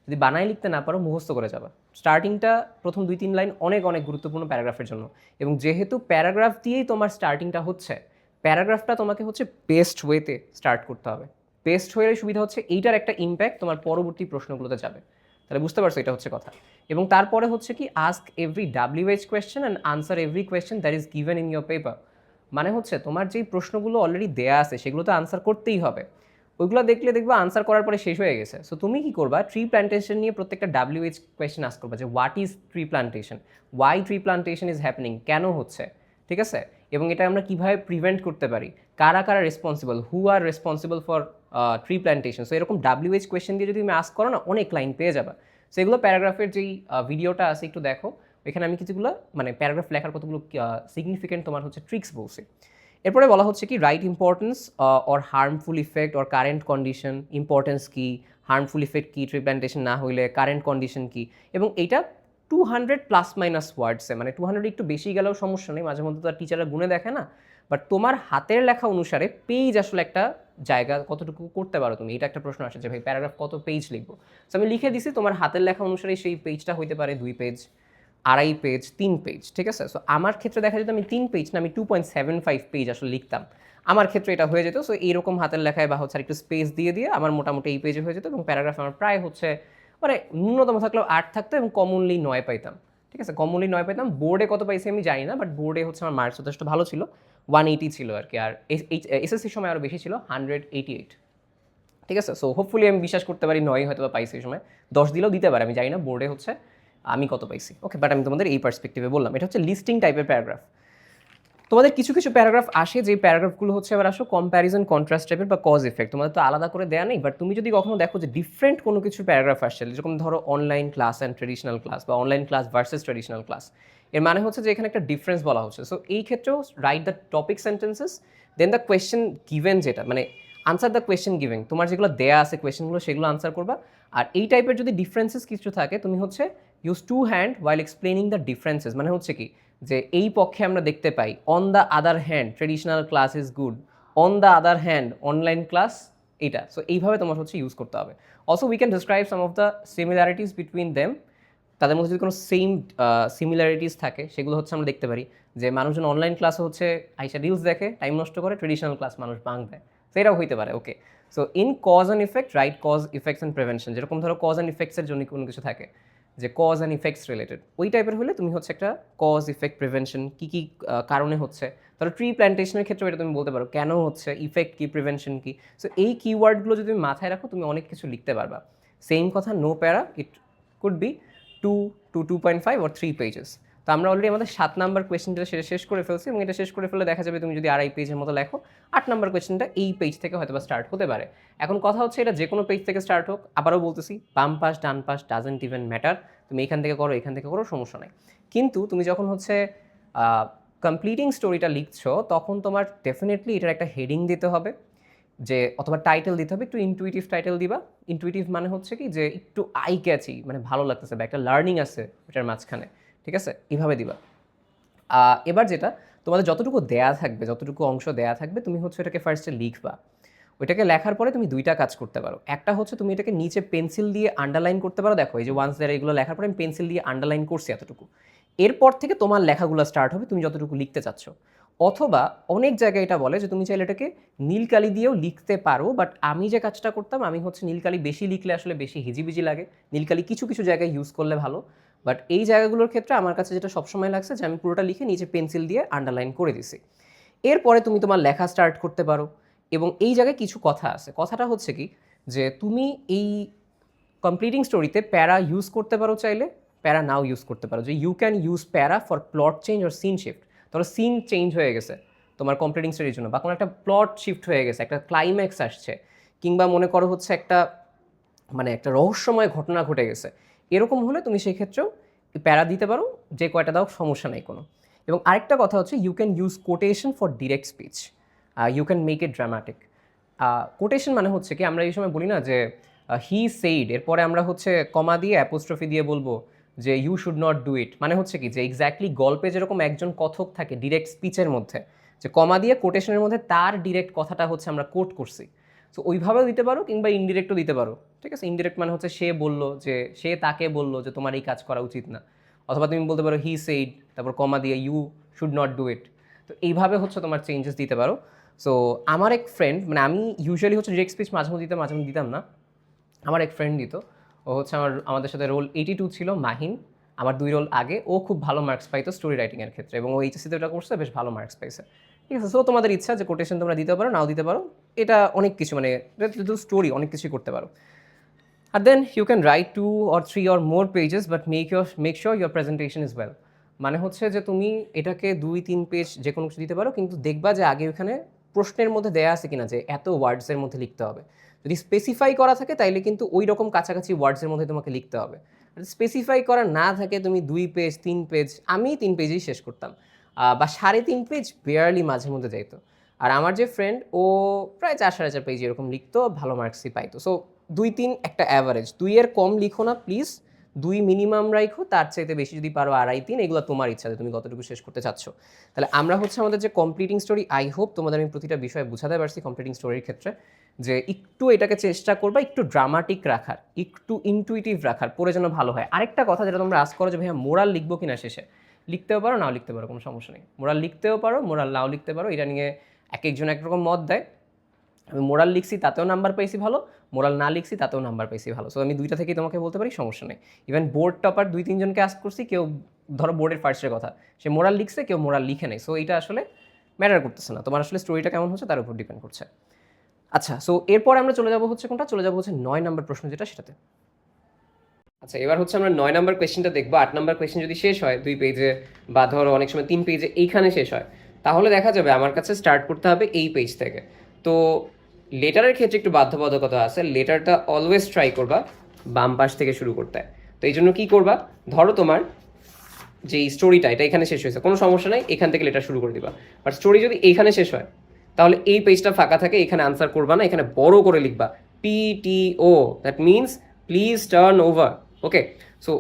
যদি বানাই লিখতে না পারো মুখস্থ করে যাবা। স্টার্টিংটা প্রথম 2-3 লাইন অনেক অনেক গুরুত্বপূর্ণ প্যারাগ্রাফের জন্য, এবং যেহেতু প্যারাগ্রাফ দিয়েই তোমার স্টার্টিংটা হচ্ছে, প্যারাগ্রাফটা তোমাকে হচ্ছে বেস্ট ওয়েতে স্টার্ট করতে হবে। বেস্ট ওয়ের সুবিধা হচ্ছে এইটার একটা ইম্প্যাক্ট তোমার পরবর্তী প্রশ্নগুলোতে যাবে। তাহলে বুঝতে পারছো এটা হচ্ছে কথা। এবং তারপরে হচ্ছে কি ask every WH question and answer every question that is given in your paper. মানে হচ্ছে তোমার যেই প্রশ্নগুলো অলরেডি দেয়া আছে সেগুলো তো আনসার করতেই হবে, ওইগুলো দেখলে দেখবা আনসার করার পরে শেষ হয়ে গেছে। সো তুমি কি করবা, ট্রি প্ল্যান্টেশন নিয়ে প্রত্যেকটা WH কোয়েশ্চেন আস্ক করবা যে what is tree plantation, why tree plantation is happening, কেন হচ্ছে, ঠিক আছে, এবং এটা আমরা কিভাবে প্রিভেন্ট করতে পারি, কারা কারা responsible, who R responsible for tree plantation. So এরকম WH কোয়েশ্চেন দিয়ে যদি তুমি আস্ক করো না, অনেক লাইন পেয়ে যাবা। সো এগুলো প্যারাগ্রাফের যেই ভিডিওটা আছে একটু দেখো, এখানে আমি কিছুগুলো মানে প্যারাগ্রাফ লেখার কতগুলো সিগনিফিকেন্ট তোমার হচ্ছে ট্রিক্স বলছি। এরপরে বলা হচ্ছে কি right importance or harmful effect or current condition, importance কি, হার্মফুল ইফেক্ট কি ট্রি প্ল্যান্টেশন না হইলে, কারেন্ট কন্ডিশন কি, এবং এইটা 200 ± ওয়ার্ডসে, মানে 200 একটু বেশি গেলেও সমস্যা নেই, মাঝে মধ্যে তো আর টিচাররা গুনে দেখে না, বাট তোমার হাতের লেখা অনুসারে পেজ আসলে একটা জায়গা কতটুকু করতে পারো তুমি, এটা একটা প্রশ্ন আসে যে ভাই প্যারাগ্রাফ কত পেজ লিখবো। সো আমি লিখে দিছি তোমার হাতের লেখা অনুসারে সেই পেজটা হইতে পারে 2 পেজ, 2.5 পেজ, 3 পেজ, ঠিক আছে। সো আমার ক্ষেত্রে দেখা যেত আমি 3 পেজ না, আমি 2.75 পেজ আসলে লিখতাম, আমার ক্ষেত্রে এটা হয়ে যেত। সো এইরকম হাতের লেখায় বা হচ্ছে একটু স্পেস দিয়ে দিয়ে আমার মোটামুটি এই পেজে হয়ে যেত, এবং প্যারাগ্রাফ আমার প্রায় হচ্ছে মানে ন্যূনতম থাকলেও 8 থাকতো, এবং কমনলি 9 পাইতাম, ঠিক আছে, কমনলি 9 পাইতাম। বোর্ডে কত পাইছি আমি জানি না, বাট বোর্ডে হচ্ছে আমার মার্কস যথেষ্ট ভালো ছিল, 180 ছিল আর কি, আর এসএসসির সময় আরও বেশি ছিল 188, ঠিক আছে। সো হোপফুলি আমি বিশ্বাস করতে পারি 9 হয়তো বা পাইছি এই সময়, 10 দিলেও দিতে পারে, আমি জানি না বোর্ডে হচ্ছে আমি কত পাইছি, ওকে, বাট আমি তোমাদের এই পার্সপেক্টিভে বললাম। এটা হচ্ছে লিস্টিং টাইপের প্যারাগ্রাফ। তোমাদের কিছু কিছু প্যারাগ্রাফ আসে, যে প্যারাগ্রাফগুলো হচ্ছে আবার আসো কম্প্যারিজন কন্ট্রাস্ট টাইপের বা কজ ইফেক্ট, তোমাদের তো আলাদা করে দেয়া নেই, বাট তুমি যদি কখনো দেখো যে ডিফারেন্ট কোনো কিছু প্যারাগ্রাফ আসছে, যেরকম ধরো online class and traditional class বা online class versus traditional class, এর মানে হচ্ছে যে এখানে একটা ডিফারেন্স বলা হচ্ছে। সো এই ক্ষেত্রেও write the topic sentences, then the question given, যেটা মানে আনসার দ্য কোয়েশ্চেন গিভেন, তোমার যেগুলো দেয়া আছে কোয়েশ্চেনগুলো সেগুলো আনসার করবা। আর এই টাইপের যদি ডিফারেন্সেস কিছু থাকে, তুমি হচ্ছে use to hand while explaining the differences, মানে হচ্ছে কি যে এই পক্ষে আমরা দেখতে পাই on the other hand traditional class is good, on the other hand online class, এটা। সো এইভাবে তোমার হচ্ছে ইউজ করতে হবে। Also we can describe some of the similarities between them, তাদের মধ্যে যদি কোনো সেম সিমিলারিটিস থাকে সেগুলো হচ্ছে আমরা দেখতে পারি, যে মানুষজন অনলাইন ক্লাসে হচ্ছে আইসা রিলস দেখে টাইম নষ্ট করে, ট্রেডিশনাল ক্লাস মানুষ বাং দেয়, তো এটাও হইতে পারে, okay. So in cause and effect write cause effects and prevention, যেরকম ধরো কজ অ্যান্ড ইফেক্টসের জন্য কোনো কিছু থাকে যে কজ অ্যান্ড ইফেক্টস রিলেটেড, ওই টাইপের হলে তুমি হচ্ছে একটা কজ ইফেক্ট প্রিভেনশন কী কী কারণে হচ্ছে, ধরো ট্রি প্ল্যান্টেশনের ক্ষেত্রে এটা তুমি বলতে পারো কেন হচ্ছে, ইফেক্ট কী, প্রিভেনশন কী। সো এই কিওয়ার্ডগুলো যদি তুমি মাথায় রাখো, তুমি অনেক কিছু লিখতে পারবা। সেম কথা, নো প্যারা, it could be 2 to 2.5 or 3 pages. তো আমরা অলরেডি আমাদের 7 নাম্বার কোয়েশ্চেনটা সেটা শেষ করে ফেলছি, এবং এটা শেষ করে ফেলে দেখা যাবে তুমি যদি 2.5 পেজের মতো লেখো, 8 নাম্বার কোয়েশ্চেনটা এই পেজ থেকে হয়তো বা স্টার্ট হতে পারে। এখন কথা হচ্ছে এটা যে কোনো পেজ থেকে স্টার্ট হোক, আবারও বলতেছি বাম পাশ ডান পাশ ডাজেন্ট ইভেন ম্যাটার, তুমি এখান থেকে করো এখান থেকে করো, সমস্যা নাই। কিন্তু তুমি যখন হচ্ছে কমপ্লিটিং স্টোরিটা লিখছো, তখন তোমার ডেফিনেটলি এটার একটা হেডিং দিতে হবে, যে অথবা টাইটেল দিতে হবে, একটু ইনটুইটিভ টাইটেল দিবা। ইনটুইটিভ মানে হচ্ছে কি যে একটু আই ক্যাচি, মানে ভালো লাগতেছে বা একটা লার্নিং আছে এটার মাঝখানে, ঠিক আছে, এইভাবে দিবা। এবার যেটা তোমাদের যতটুকু দেয়া থাকবে, যতটুকু অংশ দেয়া থাকবে, তুমি হচ্ছে এটাকে ফার্স্টে লিখবা। ওইটাকে লেখার পরে তুমি 2টা কাজ করতে পারো। একটা হচ্ছে তুমি এটাকে নিচে পেন্সিল দিয়ে আন্ডারলাইন করতে পারো, দেখো এই যে ওয়ান্স দেয়ার, এগুলো লেখার পরে আমি পেন্সিল দিয়ে আন্ডারলাইন করছি এতটুকু, এরপর থেকে তোমার লেখাগুলো স্টার্ট হবে তুমি যতটুকু লিখতে চাচ্ছ। অথবা অনেক জায়গায় এটা বলে যে তুমি চাইলে এটাকে নীলকালি দিয়েও লিখতে পারো, বাট আমি যে কাজটা করতাম, আমি হচ্ছে নীলকালি বেশি লিখলে আসলে বেশি হিজিবিজি লাগে, নীলকালি কিছু কিছু জায়গায় ইউজ করলে ভালো, বাট এই জায়গাগুলোর ক্ষেত্রে আমার কাছে যেটা সবসময় লাগছে যে আমি পুরোটা লিখে নিচে পেন্সিল দিয়ে আন্ডারলাইন করে দিছি। এরপরে তুমি তোমার লেখা স্টার্ট করতে পারো। এবং এই জায়গায় কিছু কথা আছে, কথাটা হচ্ছে কি যে তুমি এই কমপ্লিটিং স্টোরিতে প্যারা ইউজ করতে পারো, চাইলে প্যারা নাও ইউজ করতে পারো, যে you can use para for plot change or scene shift. ধরো সিন চেঞ্জ হয়ে গেছে তোমার কমপ্লিটিং স্টোরির জন্য, বা কোনো একটা প্লট শিফট হয়ে গেছে, একটা ক্লাইম্যাক্স আসছে, কিংবা মনে করো হচ্ছে একটা মানে একটা রহস্যময় ঘটনা ঘটে গেছে, এরকম হলে তুমি সেই ক্ষেত্রেও প্যারা দিতে পারো, যে কয়টা দাও সমস্যা নেই কোনো। এবং আরেকটা কথা হচ্ছে you can use quotation for direct speech, you can make it dramatic. Quotation মানে হচ্ছে কি আমরা এই সময় বলি না যে হি সেইড, এরপরে আমরা হচ্ছে কমা দিয়ে অ্যাপোস্ট্রফি দিয়ে বলবো যে you should not do it, মানে হচ্ছে কি যে এক্স্যাক্টলি গল্পে যেরকম একজন কথক থাকে ডিরেক্ট স্পিচের মধ্যে, যে কমা দিয়ে কোটেশনের মধ্যে তার ডিরেক্ট কথাটা হচ্ছে আমরা কোট করছি, সো ওইভাবেও দিতে পারো, কিংবা ইনডিরেক্টও দিতে পারো, ঠিক আছে। ইনডিরেক্ট মানে হচ্ছে সে বললো, যে সে তাকে বললো যে তোমার এই কাজ করা উচিত না, অথবা তুমি বলতে পারো হি সেইড তারপর কমা দিয়ে you should not do it. তো এইভাবে হচ্ছে তোমার চেঞ্জেস দিতে পারো। সো আমার এক ফ্রেন্ড, মানে আমি ইউজুয়ালি হচ্ছে ডিরেক্ট স্পিচ মাঝে মধ্যে দিতাম, মাঝে মধ্যে দিতাম না, আমার এক ফ্রেন্ড দিত, ও হচ্ছে আমাদের সাথে রোল 82 ছিল, মাহিন, আমার 2 রোল আগে। ও খুব ভালো মার্কস পাইতো স্টোরি রাইটিংয়ের ক্ষেত্রে, এবং ও এইচএসসিতে ওটা করছে, বেশ ভালো মার্কস পাইছে। ঠিক আছে, সো তোমাদের ইচ্ছা যে কোটেশন তোমরা দিতে পারো, নাও দিতে পারো, এটা অনেক কিছু, মানে স্টোরি অনেক কিছুই করতে পারো। আর then you can write 2 or 3 or more pages, but make sure your presentation is well. মানে হচ্ছে যে তুমি এটাকে 2-3 পেজ যে কোনো কিছু দিতে পারো, কিন্তু দেখবা যে আগে ওখানে প্রশ্নের মধ্যে দেয়া আছে কিনা যে এত ওয়ার্ডসের মধ্যে লিখতে হবে। যদি স্পেসিফাই করা থাকে তাইলে কিন্তু ওই রকম কাছাকাছি ওয়ার্ডসের মধ্যে তোমাকে লিখতে হবে। আর স্পেসিফাই করা না থাকে, তুমি 2 পেজ 3 পেজ, আমি 3 পেজেই শেষ করতাম, বা 3.5 পেজ বেয়ারলি মাঝে মধ্যে যাইতো। আর আমার যে ফ্রেন্ড, ও প্রায় 4-4.5 পেজ এরকম লিখতো, ভালো মার্কসই পাইতো। সো 2-3 একটা অ্যাভারেজ, 2 এর কম লিখো না প্লিজ, 2 মিনিমাম রাখো, তার চাইতে বেশি যদি পারো 2.5-3, এগুলো তোমার ইচ্ছা যে তুমি কতটুকু শেষ করতে চাচ্ছ। তাহলে আমরা হচ্ছে আমাদের যে কমপ্লিটিং স্টোরি, আই হোপ তোমাদের আমি প্রতিটা বিষয়ে বোঝাতে পারছি কমপ্লিটিং স্টোরির ক্ষেত্রে, যে একটু এটাকে চেষ্টা করবা একটু ড্রামাটিক রাখার, একটু ইনটুইটিভ রাখার, পরে যেন ভালো হয়। আরেকটা কথা যেটা তোমরা আজ করো যে ভাইয়া মোরাল লিখবো কিনা শেষে, লিখতেও পারো নাও লিখতে পারো, কোনো সমস্যা নেই। মোরাল লিখতেও পারো, মোরাল নাও লিখতে পারো, এটা নিয়ে এক একজন একরকম মত দেয়। আমি মোরাল লিখছি তাতেও নাম্বার পাইছি ভালো, মোরাল না লিখছি তাতেও নাম্বার পাইছি ভালো। সো আমি দুইটা থেকেই তোমাকে বলতে পারি, সমস্যা নেই। ইভেন বোর্ড টপার 2-3 জনকে আস্ক করছি, কেউ ধরো বোর্ডের ফার্স্টের কথা, সে মোরাল লিখছে, কেউ মোরাল লিখে নেই। সো এটা আসলে ম্যাটার করতেছে না, তোমার আসলে স্টোরিটা কেমন হচ্ছে তার উপর ডিপেন্ড করছে। আচ্ছা, সো এরপরে আমরা চলে যাবো হচ্ছে কোনটা, চলে যাবো হচ্ছে 9 নম্বর প্রশ্ন যেটা, সেটাতে। আচ্ছা, এবার হচ্ছে আমরা 9 নম্বর কোয়েশ্চেনটা দেখবো। 8 নম্বর কোয়েশ্চেন যদি শেষ হয় 2 পেজে, বা ধরো অনেক সময় 3 পেজে এইখানে শেষ হয়, তাহলে দেখা যাবে আমার কাছে স্টার্ট করতে হবে এই পেজ থেকে। তো লেটারের ক্ষেত্রে একটু বাধ্যবাধকতা আছে, লেটারটা অলওয়েজ ট্রাই করবা বাম পাশ থেকে শুরু করতে। তো এই জন্য কী করবা, ধরো তোমার যে স্টোরিটা এটা এখানে শেষ হয়েছে, কোনো সমস্যা নাই, এখান থেকে লেটার শুরু করে দিবা। বাট স্টোরি যদি এইখানে শেষ হয়, তাহলে এই পেজটা ফাঁকা থাকে, এখানে আনসার করবা না, এখানে বড় করে লিখবা PTO, that means please turn over. Okay, so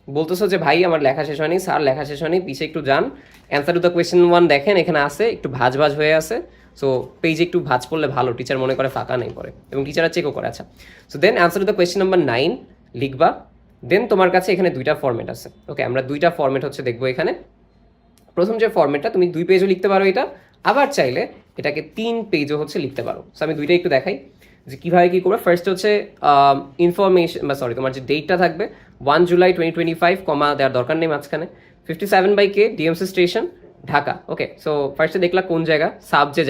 বলতেছো যে ভাই আমার লেখা শেষ হয়নি, স্যার লেখা শেষ হয়নি, পিছিয়ে একটু যান, অ্যান্সার টু দ্য কোয়েশ্চেন 1 দেখেন, এখানে আছে একটু ভাঁজ ভাঁজ হয়ে আছে। সো পেজে একটু ভাঁজ করলে ভালো, টিচার মনে করে ফাঁকা নেই পরে, এবং টিচাররা চেকও করে। আচ্ছা, so then answer to the question number 9 লিখবা। দেন তোমার কাছে এখানে 2টা ফরম্যাট আছে। ওকে, আমরা 2টা ফরম্যাট হচ্ছে দেখবো এখানে। প্রথম যে ফরম্যাটটা, তুমি 2 পেজও লিখতে পারো এটা, আবার চাইলে এটাকে 3 পেজও হচ্ছে লিখতে পারো। সো আমি 2টাই একটু দেখাই যে কীভাবে কী করবে। ফার্স্ট হচ্ছে ইনফরমেশন, বা সরি তোমার যে ডেটটা থাকবে 1 জুলাই 2025, কমা দেওয়ার দরকার নেই মাঝখানে, 57/K ডিএমসি স্টেশন, ঢাকা। ওকে, সো ফার্স্টে দেখলা কোন জায়গা, সাব যে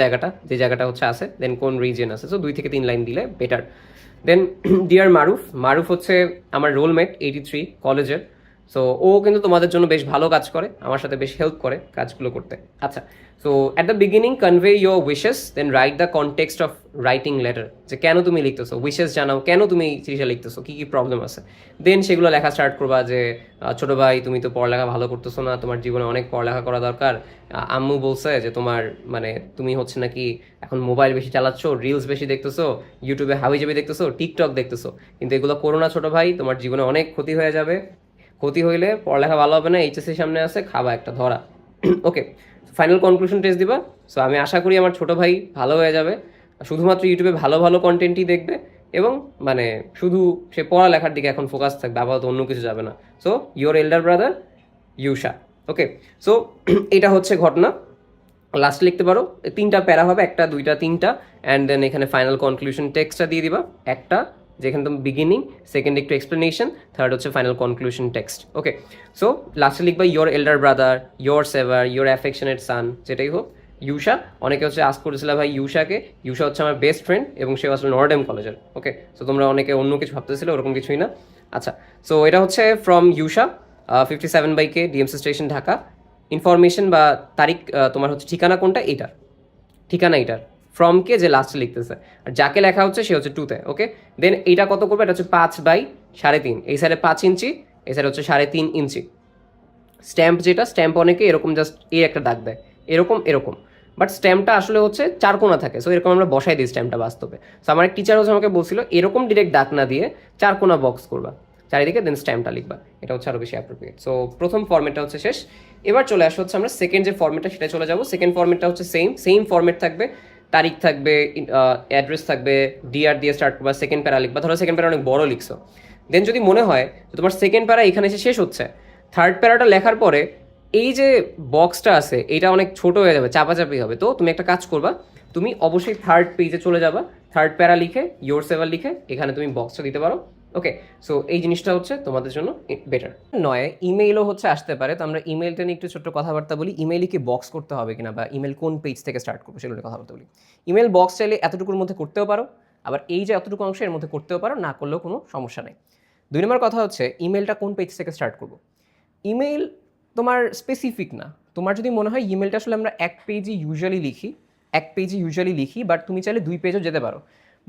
জায়গাটা হচ্ছে আছে, দেন কোন রিজিয়ন আছে। সো 2 থেকে 3 লাইন দিলে বেটার। দেন ডিয়ার মারুফ, মারুফ হচ্ছে আমার রোলমেট 83 কলেজের। সো ও কিন্তু তোমাদের জন্য বেশ ভালো কাজ করে, আমার সাথে বেশ হেল্প করে কাজগুলো করতে। আচ্ছা, so at the beginning convey your wishes, then write the context of writing letter, যে কেন তুমি লিখতেছো, উইশেস জানাও কেন তুমি চিঠিটা লিখতেছো, কী কী প্রবলেম আছে। দেন সেগুলো লেখা স্টার্ট করবা যে ছোটো ভাই তুমি তো পড়ালেখা ভালো করতেছো না, তোমার জীবনে অনেক পড়ালেখা করা দরকার। আম্মু বলছে যে তোমার মানে তুমি হচ্ছে নাকি এখন মোবাইল বেশি চালাচ্ছ, রিলস বেশি দেখতেছো, ইউটিউবে হাবিজাবি দেখতেছো, টিকটক দেখতেছো, কিন্তু এগুলো করো না ছোটো ভাই, তোমার জীবনে অনেক ক্ষতি হয়ে যাবে, ক্ষতি হইলে পড়ালেখা ভালো হবে না, এইচএসসি সামনে আছে, খাবা একটা ধরা। ওকে, ফাইনাল কনক্লুশন টেস্ট দিবা। সো আমি আশা করি আমার ছোটো ভাই ভালো হয়ে যাবে, শুধুমাত্র ইউটিউবে ভালো ভালো কন্টেন্টই দেখবে, এবং মানে শুধু সে পড়ালেখার দিকে এখন ফোকাস থাকবে, আপাতত অন্য কিছু যাবে না। So your elder brother Yusha. Okay, so এটা হচ্ছে ঘটনা। লাস্ট লিখতে পারো 3টা প্যারা হবে, 1, 2, 3টা, অ্যান্ড দেন এখানে ফাইনাল কনক্লুশন টেক্সটটা দিয়ে দিবা একটা, যেখানে তুমি বিগিনিং, সেকেন্ড একটু এক্সপ্লেনেশন, থার্ড হচ্ছে final conclusion text. Okay, so লাস্টে লিখবা your elder brother, your saver, your affectionate son, যেটাই হোক, ইউশা। অনেকে হচ্ছে আস্ক করেছিল ভাই ইউশাকে, ইউশা হচ্ছে আমার বেস্ট ফ্রেন্ড, এবং সে আসলে নর্ডেম কলেজের। ওকে, সো তোমরা অনেকে অন্য কিছু ভাবতেছিল, ওরকম কিছুই না। আচ্ছা, সো এটা হচ্ছে from Yusha, 57/K DMC station, Dhaka. Information বা তারিখ, তোমার হচ্ছে ঠিকানা কোনটা, এইটার ঠিকানা এইটার, ফ্রম কে যে লাস্টে লিখতেছে, আর যাকে লেখা হচ্ছে সে হচ্ছে 2তে। ওকে, দেন এইটা কত করবে, এটা হচ্ছে 5/3.5, এই সাইডে 5 ইঞ্চি, এই সাইডে হচ্ছে 3.5 ইঞ্চি। স্ট্যাম্প যেটা, স্ট্যাম্প অনেকে এরকম জাস্ট এই একটা দাগ দেয়, এরকম এরকম, বাট স্ট্যাম্পটা আসলে হচ্ছে 4 কোণা থাকে। সো এরকম আমরা বসাই দিই স্ট্যাম্পটা বাস্তবে। সো আমার এক টিচার হচ্ছে আমাকে বলছিল এরকম ডিরেক্ট দাগ না দিয়ে 4 কোণা বক্স করবা চারিদিকে, দেন স্ট্যাম্পটা লিখবা, এটা হচ্ছে আরও বেশি অ্যাপ্রোপ্রিয়েট। সো প্রথম ফর্মেটটা হচ্ছে শেষ। এবার চলে আসা হচ্ছে আমরা সেকেন্ড যে ফর্মেটটা, সেটা চলে যাবো। সেকেন্ড ফর্মেটটা হচ্ছে সেম ফর্মেট থাকবে, তারিখ থাকবে, অ্যাড্রেস থাকবে, ডিআর দিয়ে স্টার্ট করবা, সেকেন্ড প্যারা লিখবা। ধরো সেকেন্ড প্যারা অনেক বড় লিখছো, দেন যদি মনে হয় যে তোমার সেকেন্ড প্যারা এখানে এসে শেষ হচ্ছে, থার্ড প্যারাটা লেখার পরে এই যে বক্সটা আছে এটা অনেক ছোট হয়ে যাবে, চাপাচাপি হবে। তো তুমি একটা কাজ করবা, তুমি অবশ্যই থার্ড পেজে চলে যাবা, থার্ড প্যারা লিখে ইয়োর সেভার লিখে এখানে তুমি বক্সটা দিতে পারো। ওকে, সো এই জিনিসটা হচ্ছে তোমাদের জন্য বেটার নয়। ইমেইলও হচ্ছে আসতে পারে, তো আমরা ইমেইলটা নিয়ে একটু ছোট্ট কথাবার্তা বলি। ইমেইলে কি বক্স করতে হবে কিনা, বা ইমেল কোন পেজ থেকে স্টার্ট করবো সেগুলো নিয়ে কথাবার্তা বলি। ইমেল বক্স চাইলে এতটুকুর মধ্যে করতেও পারো, আবার এই যে এতটুকু অংশ এর মধ্যে করতেও পারো, না করলেও কোনো সমস্যা নেই। 2 নম্বর কথা হচ্ছে ইমেলটা কোন পেজ থেকে স্টার্ট করবো। ইমেল তোমার স্পেসিফিক না, তোমার যদি মনে হয় ইমেলটা আসলে আমরা এক পেজে ইউজুয়ালি লিখি, বাট তুমি চাইলে 2 পেজও যেতে পারো।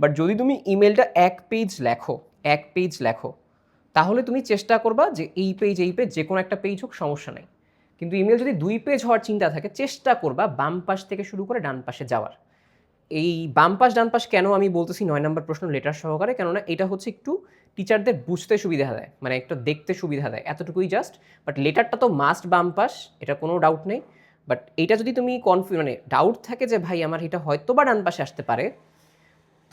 বাট যদি তুমি ইমেলটা এক পেজ লেখো, তাহলে তুমি চেষ্টা করবা যে এই পেজ যে কোনো একটা পেজ হোক, সমস্যা নেই। কিন্তু ইমেল যদি 2 পেজ হওয়ার চিন্তা থাকে, চেষ্টা করবা বাম পাশ থেকে শুরু করে ডান পাশে যাওয়ার। এই বাম পাশ ডান পাশ কেন আমি বলতেছি 9 নম্বর প্রশ্ন লেটার সহকারে, কেননা এটা হচ্ছে একটু টিচারদের বুঝতে সুবিধা দেয়, মানে একটু দেখতে সুবিধা দেয়, এতটুকুই জাস্ট। বাট লেটারটা তো মাস্ট বাম পাশ, এটা কোনো ডাউট নেই। বাট এইটা যদি তুমি মানে ডাউট থাকে যে ভাই আমার এটা হয়তো বা ডান পাশে আসতে পারে,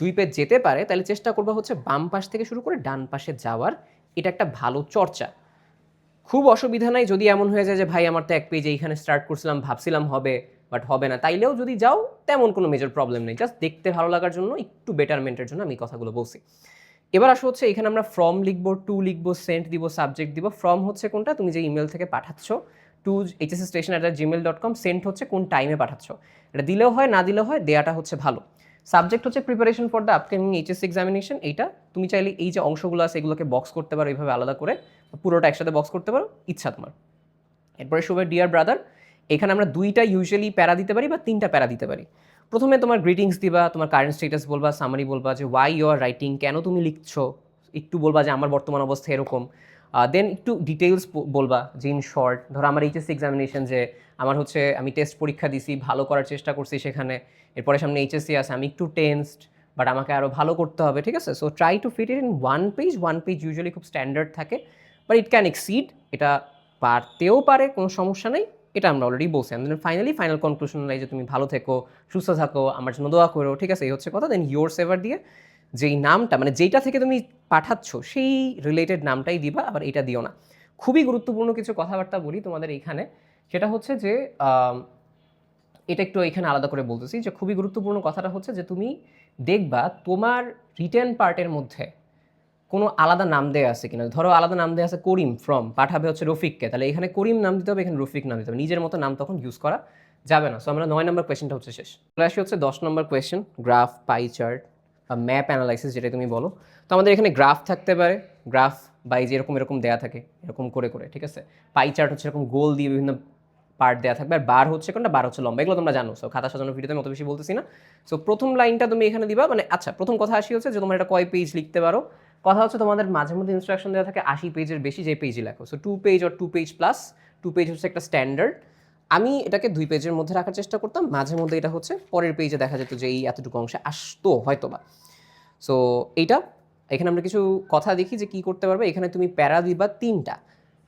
2 পেজ যেতে পারে, তাহলে চেষ্টা করবা হচ্ছে বাম পাশ থেকে শুরু করে ডান পাশে যাওয়ার। এটা একটা ভালো চর্চা। খুব অসুবিধা নাই যদি এমন হয়ে যায় যে ভাই আমার তো এক পেজ এইখানে স্টার্ট করছিলাম, ভাবছিলাম হবে, বাট হবে না, তাইলেও যদি যাও তেমন কোনো মেজর প্রবলেম নেই। জাস্ট দেখতে ভালো লাগার জন্য, একটু বেটারমেন্টের জন্য আমি কথাগুলো বলছি। এবার আসো হচ্ছে এখানে আমরা ফ্রম লিখবো, টু লিখবো, সেন্ট দিব, সাবজেক্ট দিব। ফ্রম হচ্ছে কোনটা, তুমি যে ইমেল থেকে পাঠাচ্ছ, টু hsstation@gmail.com, সেন্ট হচ্ছে কোন টাইমে পাঠাচ্ছ। এটা দিলেও হয়, না দিলেও হয়, দেয়াটা হচ্ছে ভালো। সাবজেক্ট হচ্ছে preparation for the upcoming HSC examination. এইটা তুমি চাইলে এই যে অংশগুলো আছে এগুলোকে বক্স করতে পারো এইভাবে আলাদা করে, পুরোটা একসাথে বক্স করতে পারো, ইচ্ছা তোমার। এরপরে শুভ ডিয়ার ব্রাদার, এখানে আমরা 2টা ইউজুয়ালি প্যারা দিতে পারি বা 3টা প্যারা দিতে পারি। প্রথমে তোমার গ্রিটিংস দিবা, তোমার কারেন্ট স্টেটাস বলবা, সামারি বলবা যে ওয়াই ইউ আর রাইটিং, কেন তুমি লিখছো, একটু বলবা যে আমার বর্তমান অবস্থা এরকম। দেন একটু ডিটেলস বলবা যে ইন শর্ট, ধরো আমার এইচএসসি এক্সামিনেশন, যে আমার হচ্ছে আমি টেস্ট পরীক্ষা দিছি, ভালো করার চেষ্টা করছি সেখানে, এরপরে সামনে এইচএসসি আছে, আমি একটু টেন্সড, বাট আমাকে আরও ভালো করতে হবে, ঠিক আছে। So try to fit it in one page usually খুব স্ট্যান্ডার্ড থাকে, বাট ইট ক্যান এক্সিড, এটা পারতেও পারে, কোনো সমস্যা নেই। এটা আমরা অলরেডি বলছি। ফাইনাল কনক্লুশন নাই যে তুমি ভালো থেকো, সুস্থ থাকো, আমার জন্য দোয়া করো, ঠিক আছে, এই হচ্ছে কথা। দেন ইয়োর সেভার দিয়ে যেই নামটা, মানে যেইটা থেকে তুমি পাঠাচ্ছ সেই রিলেটেড নামটাই দিবা, আবার এটা দিও না। খুবই গুরুত্বপূর্ণ কিছু কথাবার্তা বলি তোমাদের এইখানে, সেটা হচ্ছে যে এটা একটু এখানে আলাদা করে বলতেছি, যে খুবই গুরুত্বপূর্ণ কথাটা হচ্ছে যে তুমি দেখবা তোমার রিটেন পার্টের মধ্যে কোনো আলাদা নাম দেওয়া আছে কিনা। ধরো আলাদা নাম দেওয়া আছে করিম, ফ্রম পাঠাবে হচ্ছে রফিককে, তাহলে এখানে করিম নাম দিতে হবে, এখানে রফিক নাম দিতে হবে, নিজের মতো নাম তখন ইউজ করা যাবে না। সো আমরা 9 নম্বর কোয়েশ্চেনটা হচ্ছে শেষ। চলে আসি হচ্ছে 10 নম্বর কোয়েশ্চেন, গ্রাফ, পাই চার্ট বা ম্যাপ অ্যানালাইসিস, যেটা তুমি বলো। তো আমাদের এখানে গ্রাফ থাকতে পারে, গ্রাফ বা এই যে এরকম দেওয়া থাকে এরকম করে করে, ঠিক আছে। পাই চার্ট হচ্ছে এরকম গোল দিয়ে বিভিন্ন পার্ট দেওয়া থাকবে, আর বার হচ্ছে কোনটা, বার হচ্ছে লম্বা, এগুলো তোমরা জানো। সো খাতা সাজানোর ভিডিওতে আমি অত বেশি বলতেছি না। সো প্রথম লাইনটা তুমি এখানে দিবা, মানে আচ্ছা প্রথম কথা আসি হচ্ছে যে তোমরা এটা কয় পেজ লিখতে পারো। কথা হচ্ছে তোমাদের মাঝে মধ্যে ইনস্ট্রাকশন দেওয়া থাকে 80 পেজের বেশি যে পেজই লেখো। So 2 page or 2 page plus, 2 page হচ্ছে একটা স্ট্যান্ডার্ড। আমি এটাকে 2 পেজের মধ্যে রাখার চেষ্টা করতাম, মাঝে মধ্যে এটা হচ্ছে পরের পেজে দেখা যেত যে এই এতটুকু অংশে আসতো হয়তো বা। সো এইটা এখানে আমরা কিছু কথা দেখি যে কি করতে পারবে। এখানে তুমি প্যারা দিবা 3টা,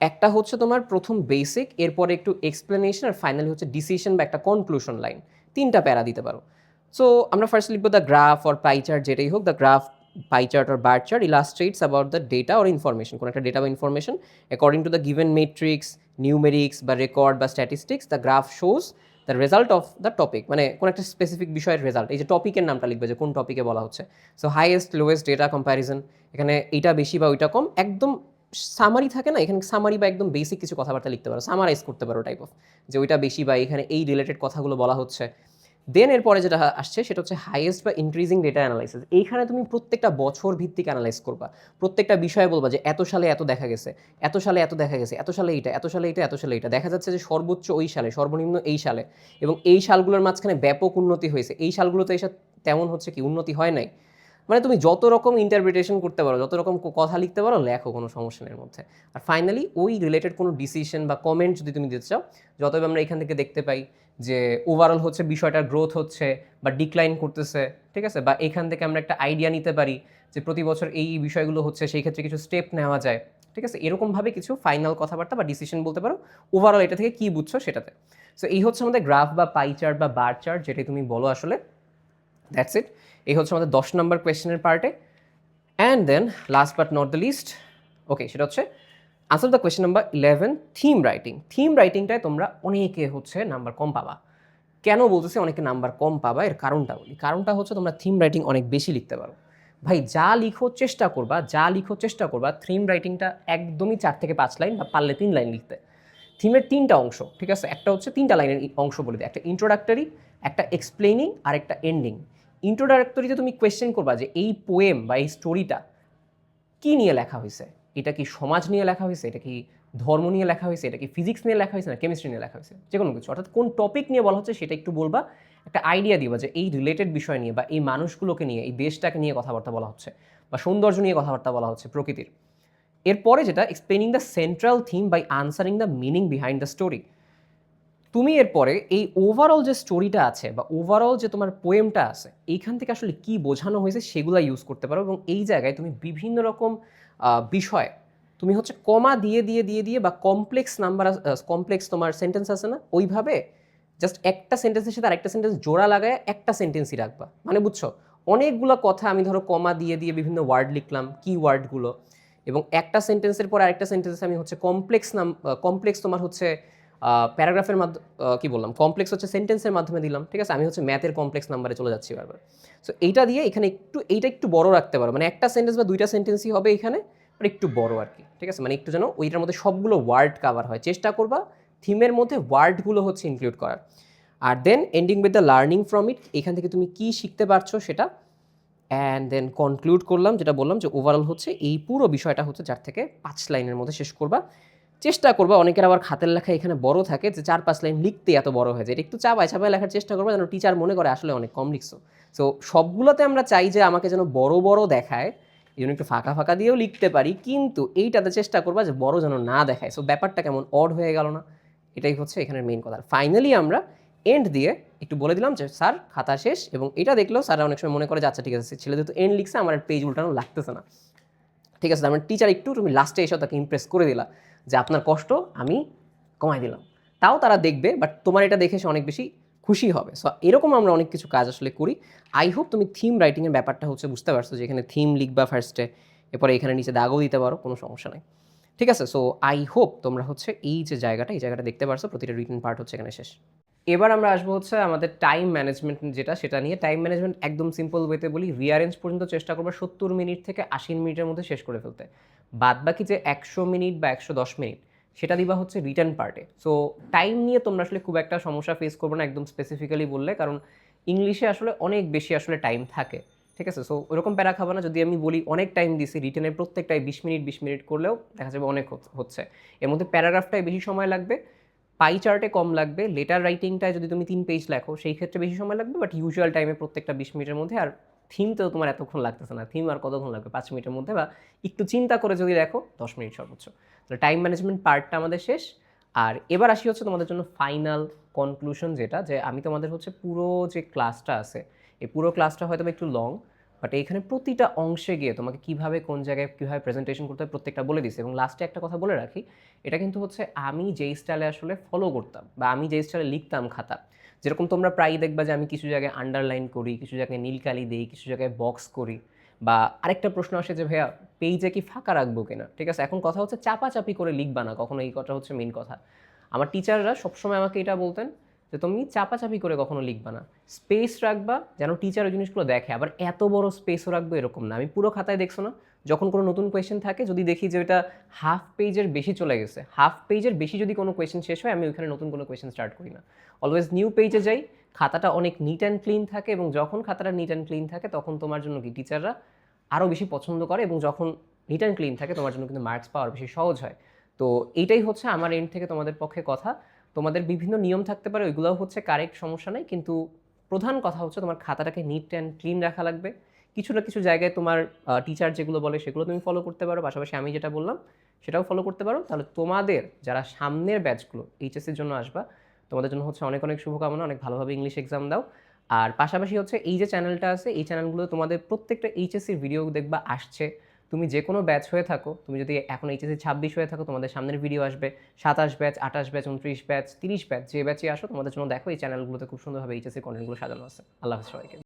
একটা হচ্ছে তোমার প্রথম বেসিক, এরপরে একটু এক্সপ্লেনেশন, আর ফাইনালি হচ্ছে ডিসিশন বা একটা কনক্লুশন লাইন। 3টা প্যারা দিতে পারো। সো আমরা ফার্স্ট লিখবো the graph or pie chart, যেটাই হোক, the graph, pie chart or bar chart illustrates about the data or information, কোনো একটা ডেটা বা information according to the given matrix, numerics বা রেকর্ড বা statistics, the graph shows the result of the topic, মানে কোনো একটা specific বিষয়ের result, এই যে টপিকের নামটা লিখবে যে কোন টপিকে বলা হচ্ছে। So highest lowest data comparison, এখানে এইটা বেশি বা ওইটা কম, একদম সামারি থাকে না, এখানে সামারি বা একদম বেসিক কিছু কথাবার্তা লিখতে পারো, সামারাইজ করতে পারো টাইপ অফ, যে ওইটা বেশি বা এখানে এই রিলেটেড কথাগুলো বলা হচ্ছে। দেন এরপরে যেটা আসছে সেটা হচ্ছে হাইয়েস্ট বা ইনক্রিজিং ডেটা অ্যানালাইসিস। এইখানে তুমি প্রত্যেকটা বছর ভিত্তিক অ্যানালাইজ করবা, প্রত্যেকটা বিষয়ে বলবা যে এত সালে এত দেখা গেছে, এত সালে এত দেখা গেছে, এত সালে এইটা, এত সালে এইটা, এত সালে এইটা, দেখা যাচ্ছে যে সর্বোচ্চ ওই সালে, সর্বনিম্ন এই সালে, এবং এই সালগুলোর মাঝখানে ব্যাপক উন্নতি হয়েছে, এই সালগুলোতে এসে তেমন হচ্ছে কি উন্নতি হয় নাই। মানে তুমি যত রকম ইন্টারপ্রিটেশন করতে পারো, যত রকম কথা লিখতে পারো, লেখো, কোনো সমস্যা নেই এর মধ্যে। আর ফাইনালি ওই রিলেটেড কোনো ডিসিশন বা কমেন্ট যদি তুমি দিতে চাও, যতই আমরা এখান থেকে দেখতে পাই যে ওভারঅল হচ্ছে বিষয়টার গ্রোথ হচ্ছে বা ডিক্লাইন করতেছে, ঠিক আছে, বা এখান থেকে আমরা একটা আইডিয়া নিতে পারি যে প্রতি বছর এই বিষয়গুলো হচ্ছে, সেই ক্ষেত্রে কিছু স্টেপ নেওয়া যায়, ঠিক আছে, এরকমভাবে কিছু ফাইনাল কথাবার্তা বা ডিসিশন বলতে পারো ওভারঅল এটা থেকে কী বুঝছো সেটাতে। সো এই হচ্ছে আমাদের গ্রাফ বা পাই চার্ট বা বার চার্ট, যেটাই তুমি বলো আসলে। That's it. এই হচ্ছে আমাদের 10 নম্বর কোয়েশ্চেনের পার্টে। And then last but not the least, okay, সেটা হচ্ছে answer the question number 11, theme writing. Theme রাইটিংটায় তোমরা অনেকে হচ্ছে নাম্বার কম পাবা। কেন বলতেছি অনেকে নাম্বার কম পাবা, এর কারণটা বলি। কারণটা হচ্ছে তোমরা থিম রাইটিং অনেক বেশি লিখতে পারো, ভাই যা লিখো চেষ্টা করবা থিম রাইটিংটা একদমই 4 থেকে 5 লাইন বা পারলে 3 লাইন লিখতে। থিমের 3টা অংশ, ঠিক আছে? একটা হচ্ছে 3টা লাইনের অংশ বলে দিই, একটা ইন্ট্রোডাক্টরি, একটা এক্সপ্লেনিং আর একটা এন্ডিং। ইন্ট্রোডাক্টরিতে তুমি কোয়েশ্চেন করবা যে এই পোয়েম বা এই স্টোরিটা কি নিয়ে লেখা হয়েছে, এটা কি সমাজ নিয়ে লেখা হয়েছে, এটা কি ধর্ম নিয়ে লেখা হয়েছে, এটা কি ফিজিক্স নিয়ে লেখা হয়েছে না কেমিস্ট্রি নিয়ে লেখা হয়েছে, যে কোনো কিছু, অর্থাৎ কোন টপিক নিয়ে বলা হচ্ছে সেটা একটু বলবা, একটা আইডিয়া দিবা যে এই রিলেটেড বিষয় নিয়ে বা এই মানুষগুলোকে নিয়ে এই দেশটাকে নিয়ে কথাবার্তা বলা হচ্ছে বা সৌন্দর্য নিয়ে কথাবার্তা বলা হচ্ছে প্রকৃতির। এরপরে যেটা explaining the central theme by answering the meaning behind the story. তুমি এরপরে এই ওভারঅল যে স্টোরিটা আছে বা ওভারঅল যে তোমার পোয়েমটা আছে এইখান থেকে আসলে কি বোঝানো হয়েছে সেগুলো ইউজ করতে পারো, এবং এই জায়গায় তুমি বিভিন্ন রকম বিষয় তুমি হচ্ছে কমা দিয়ে দিয়ে দিয়ে দিয়ে বা কমপ্লেক্স নাম্বার কমপ্লেক্স তোমার সেন্টেন্স আছে না, ওইভাবে জাস্ট একটা সেন্টেন্সের সাথে আরেকটা সেন্টেন্স জোড়া লাগায় একটা সেন্টেন্সই রাখবা। মানে বুঝছো, অনেকগুলো কথা আমি ধরো কমা দিয়ে দিয়ে বিভিন্ন ওয়ার্ড লিখলাম, কি ওয়ার্ডগুলো, এবং একটা সেন্টেন্সের পর আরেকটা সেন্টেন্সে আমি হচ্ছে কমপ্লেক্স তোমার হচ্ছে প্যারাগ্রাফের মাধ্যমে কি বললাম, কমপ্লেক্স হচ্ছে সেন্টেন্সের মাধ্যমে দিলাম, ঠিক আছে? আমি হচ্ছে ম্যাথের কমপ্লেক্স নাম্বারে চলে যাচ্ছি বারবার। সো এইটা দিয়ে এখানে এইটা একটু বড় রাখতে পারো, মানে একটা সেন্টেন্স বা দুইটা সেন্টেন্সই হবে এখানে, বাট একটু বড় আর কি, ঠিক আছে? মানে একটু যেন ওইটার মধ্যে সবগুলো ওয়ার্ড কাভার হয়, চেষ্টা করবা থিমের মধ্যে ওয়ার্ডগুলো হচ্ছে ইনক্লুড করার। আর then ending with the learning from it, এখান থেকে তুমি কি শিখতে পারছো সেটা, অ্যান্ড দেন কনক্লুড করলাম, যেটা বললাম যে ওভারঅল হচ্ছে এই পুরো বিষয়টা হচ্ছে 4 থেকে 5 লাইনের মধ্যে শেষ করবা। চেষ্টা করবা, অনেকের আবার খাতের লেখা এখানে বড় থাকে যে 4-5 লাইন লিখতে এত বড় হয়ে যায়, এটা একটু চাপায় চাপায় লেখার চেষ্টা করবা যেন টিচার মনে করে আসলে অনেক কম লিখছো। সো সবগুলোতে আমরা চাই যে আমাকে যেন বড় বড় দেখায়, এই জন্য একটু ফাঁকা ফাঁকা দিয়েও লিখতে পারি, কিন্তু এইটাতে চেষ্টা করবা যে বড় যেন না দেখায়। সো ব্যাপারটা কেমন অড হয়ে গেল না, এটাই হচ্ছে এখানের মেইন কথা। ফাইনালি আমরা এন্ড দিয়ে একটু বলে দিলাম যে স্যার খাতা শেষ, এবং এটা দেখলেও স্যার অনেক সময় মনে করে যে আচ্ছা ঠিক আছে ছেলে যেহেতু এন্ড লিখছে আমার পেজ উল্টানো লাগতেছে না, ঠিক আছে? আমার টিচার একটু তুমি লাস্টে এসে তাকে ইমপ্রেস করে দিলা যে আপনার কষ্ট আমি কমাই দিলাম, তাও তারা দেখবে, বাট তোমার এটা দেখে সে অনেক বেশি খুশি হবে। সো এরকম আমরা অনেক কিছু কাজ আসলে করি। আই হোপ তুমি থিম রাইটিংয়ের ব্যাপারটা হচ্ছে বুঝতে পারছো, যে এখানে থিম লিখবা ফার্স্টে, এরপরে এখানে নিচে দাগও দিতে পারো, কোনো সমস্যা নাই, ঠিক আছে? সো আই হোপ তোমরা হচ্ছে এই যে জায়গাটা এই জায়গাটা দেখতে পারছো, প্রতিটা রিটেন পার্ট হচ্ছে এখানে শেষ। এবার আমরা আসবো হচ্ছে আমাদের টাইম ম্যানেজমেন্ট যেটা, সেটা নিয়ে। টাইম ম্যানেজমেন্ট একদম সিম্পল ওয়েতে বলি, রিয়ারেঞ্জ পর্যন্ত চেষ্টা করবো 70 মিনিট থেকে 80 মিনিটের মধ্যে শেষ করে ফেলতে। বাদ বাকি যে 100 মিনিট বা 110 মিনিট সেটা দিবা হচ্ছে রিটার্ন পার্টে। সো টাইম নিয়ে তোমরা আসলে খুব একটা সমস্যা ফেস করবে না একদম স্পেসিফিক্যালি বললে, কারণ ইংলিশে আসলে অনেক বেশি আসলে টাইম থাকে, ঠিক আছে? সো ওরকম প্যারা খাবো না। যদি আমি বলি অনেক টাইম দিছি, রিটেনের প্রত্যেকটাই 20 মিনিট 20 মিনিট করলেও দেখা যাবে অনেক হচ্ছে, এর মধ্যে প্যারাগ্রাফটাই বেশি সময় লাগবে, পাই চার্টে কম লাগবে, লেটার রাইটিংটায় যদি তুমি 3 পেজ লেখো সেই ক্ষেত্রে বেশি সময় লাগবে, বাট ইউজুয়াল টাইমে প্রত্যেকটা 20 মিনিটের মধ্যে। আর থিম তো তোমার এতক্ষণ লাগতেছে না, থিম আর কতক্ষণ লাগবে, 5 মিনিটের মধ্যে, বা একটু চিন্তা করে যদি দেখো 10 মিনিট সর্বোচ্চ। তো টাইম ম্যানেজমেন্ট পার্টটা আমাদের শেষ। আর এবার আসি হচ্ছে তোমাদের জন্য ফাইনাল কনক্লুশন, যেটা যে আমি তোমাদের হচ্ছে পুরো যে ক্লাসটা আছে এই পুরো ক্লাসটা হয়তো একটু লং, বাট এইখানে প্রতিটা অংশে গিয়ে তোমাকে কীভাবে কোন জায়গায় কীভাবে প্রেজেন্টেশন করতে হয় প্রত্যেকটা বলে দিছে। এবং লাস্টে একটা কথা বলে রাখি, এটা কিন্তু হচ্ছে আমি যেই স্টাইলে আসলে ফলো করতাম বা আমি যেই স্টাইলে লিখতাম খাতা, যেরকম তোমরা প্রায়ই দেখবা যে আমি কিছু জায়গায় আন্ডারলাইন করি, কিছু জায়গায় নীলকালি দিই, কিছু জায়গায় বক্স করি, বা আরেকটা প্রশ্ন আসে যে ভাইয়া পেজে কি ফাঁকা রাখবো কিনা, ঠিক আছে? এখন কথা হচ্ছে চাপাচাপি করে লিখবা না কখনো, এই কথা হচ্ছে মেইন কথা। আমার টিচাররা সবসময় আমাকে এটা বলতেন যে তুমি চাপাচাপি করে কখনো লিখবা না, স্পেস রাখবা যেন টিচার ওই জিনিসগুলো দেখে। আবার এত বড় স্পেসও রাখবো এরকম না। আমি পুরো খাতায় দেখছো না, যখন কোনো নতুন কোয়েশ্চেন থাকে যদি দেখি যে ওটা হাফ পেজের বেশি চলে গেছে, হাফ পেজের বেশি যদি কোনো কোয়েশ্চেন শেষ হয় আমি ওইখানে নতুন কোনো কোয়েশ্চেন স্টার্ট করি না, অলওয়েজ নিউ পেজে যাই। খাতাটা অনেক নিট অ্যান্ড ক্লিন থাকে, এবং যখন খাতাটা নিট অ্যান্ড ক্লিন থাকে তখন তোমার জন্য কি টিচাররা আরও বেশি পছন্দ করে, এবং যখন নিট অ্যান্ড ক্লিন থাকে তোমার জন্য কিন্তু মার্কস পাওয়ার বেশি সহজ হয়। তো এইটাই হচ্ছে আমার এন্ড থেকে তোমাদের পক্ষে কথা। তোমাদের বিভিন্ন নিয়ম থাকতে পারে, ওইগুলোও হচ্ছে কারেক্ট, সমস্যা নেই, কিন্তু প্রধান কথা হচ্ছে তোমার খাতাটাকে নিট অ্যান্ড ক্লিন রাখা লাগবে। কিছু না কিছু জায়গায় তোমার টিচার যেগুলো বলে সেগুলো তুমি ফলো করতে পারো, পাশাপাশি আমি যেটা বললাম সেটাও ফলো করতে পারো। তাহলে তোমাদের যারা সামনের ব্যাচগুলো এইচএসসির জন্য আসবা, তোমাদের জন্য হচ্ছে অনেক অনেক শুভকামনা, অনেক ভালোভাবে ইংলিশ এক্সাম দাও। আর পাশাপাশি হচ্ছে এই যে চ্যানেলটা আছে এই চ্যানেলগুলো তোমাদের প্রত্যেকটা এইচএসসির ভিডিও দেখবা আসছে। তুমি যে কোনো ব্যাচ হয়ে থাকো, তুমি যদি এখন এইচএসসি 26 হয়ে থাকো তোমাদের সামনের ভিডিও আসবে 27 ব্যাচ, 28 ব্যাচ, 29 ব্যাচ, 30 ব্যাচ, যে ব্যাচে আসো তোমাদের জন্য দেখো এই চ্যানেলগুলোতে খুব সুন্দরভাবে এইচএসসি কন্টেন্টগুলো সাজানো আছে। আল্লাহ হাফেজ সবাইকে।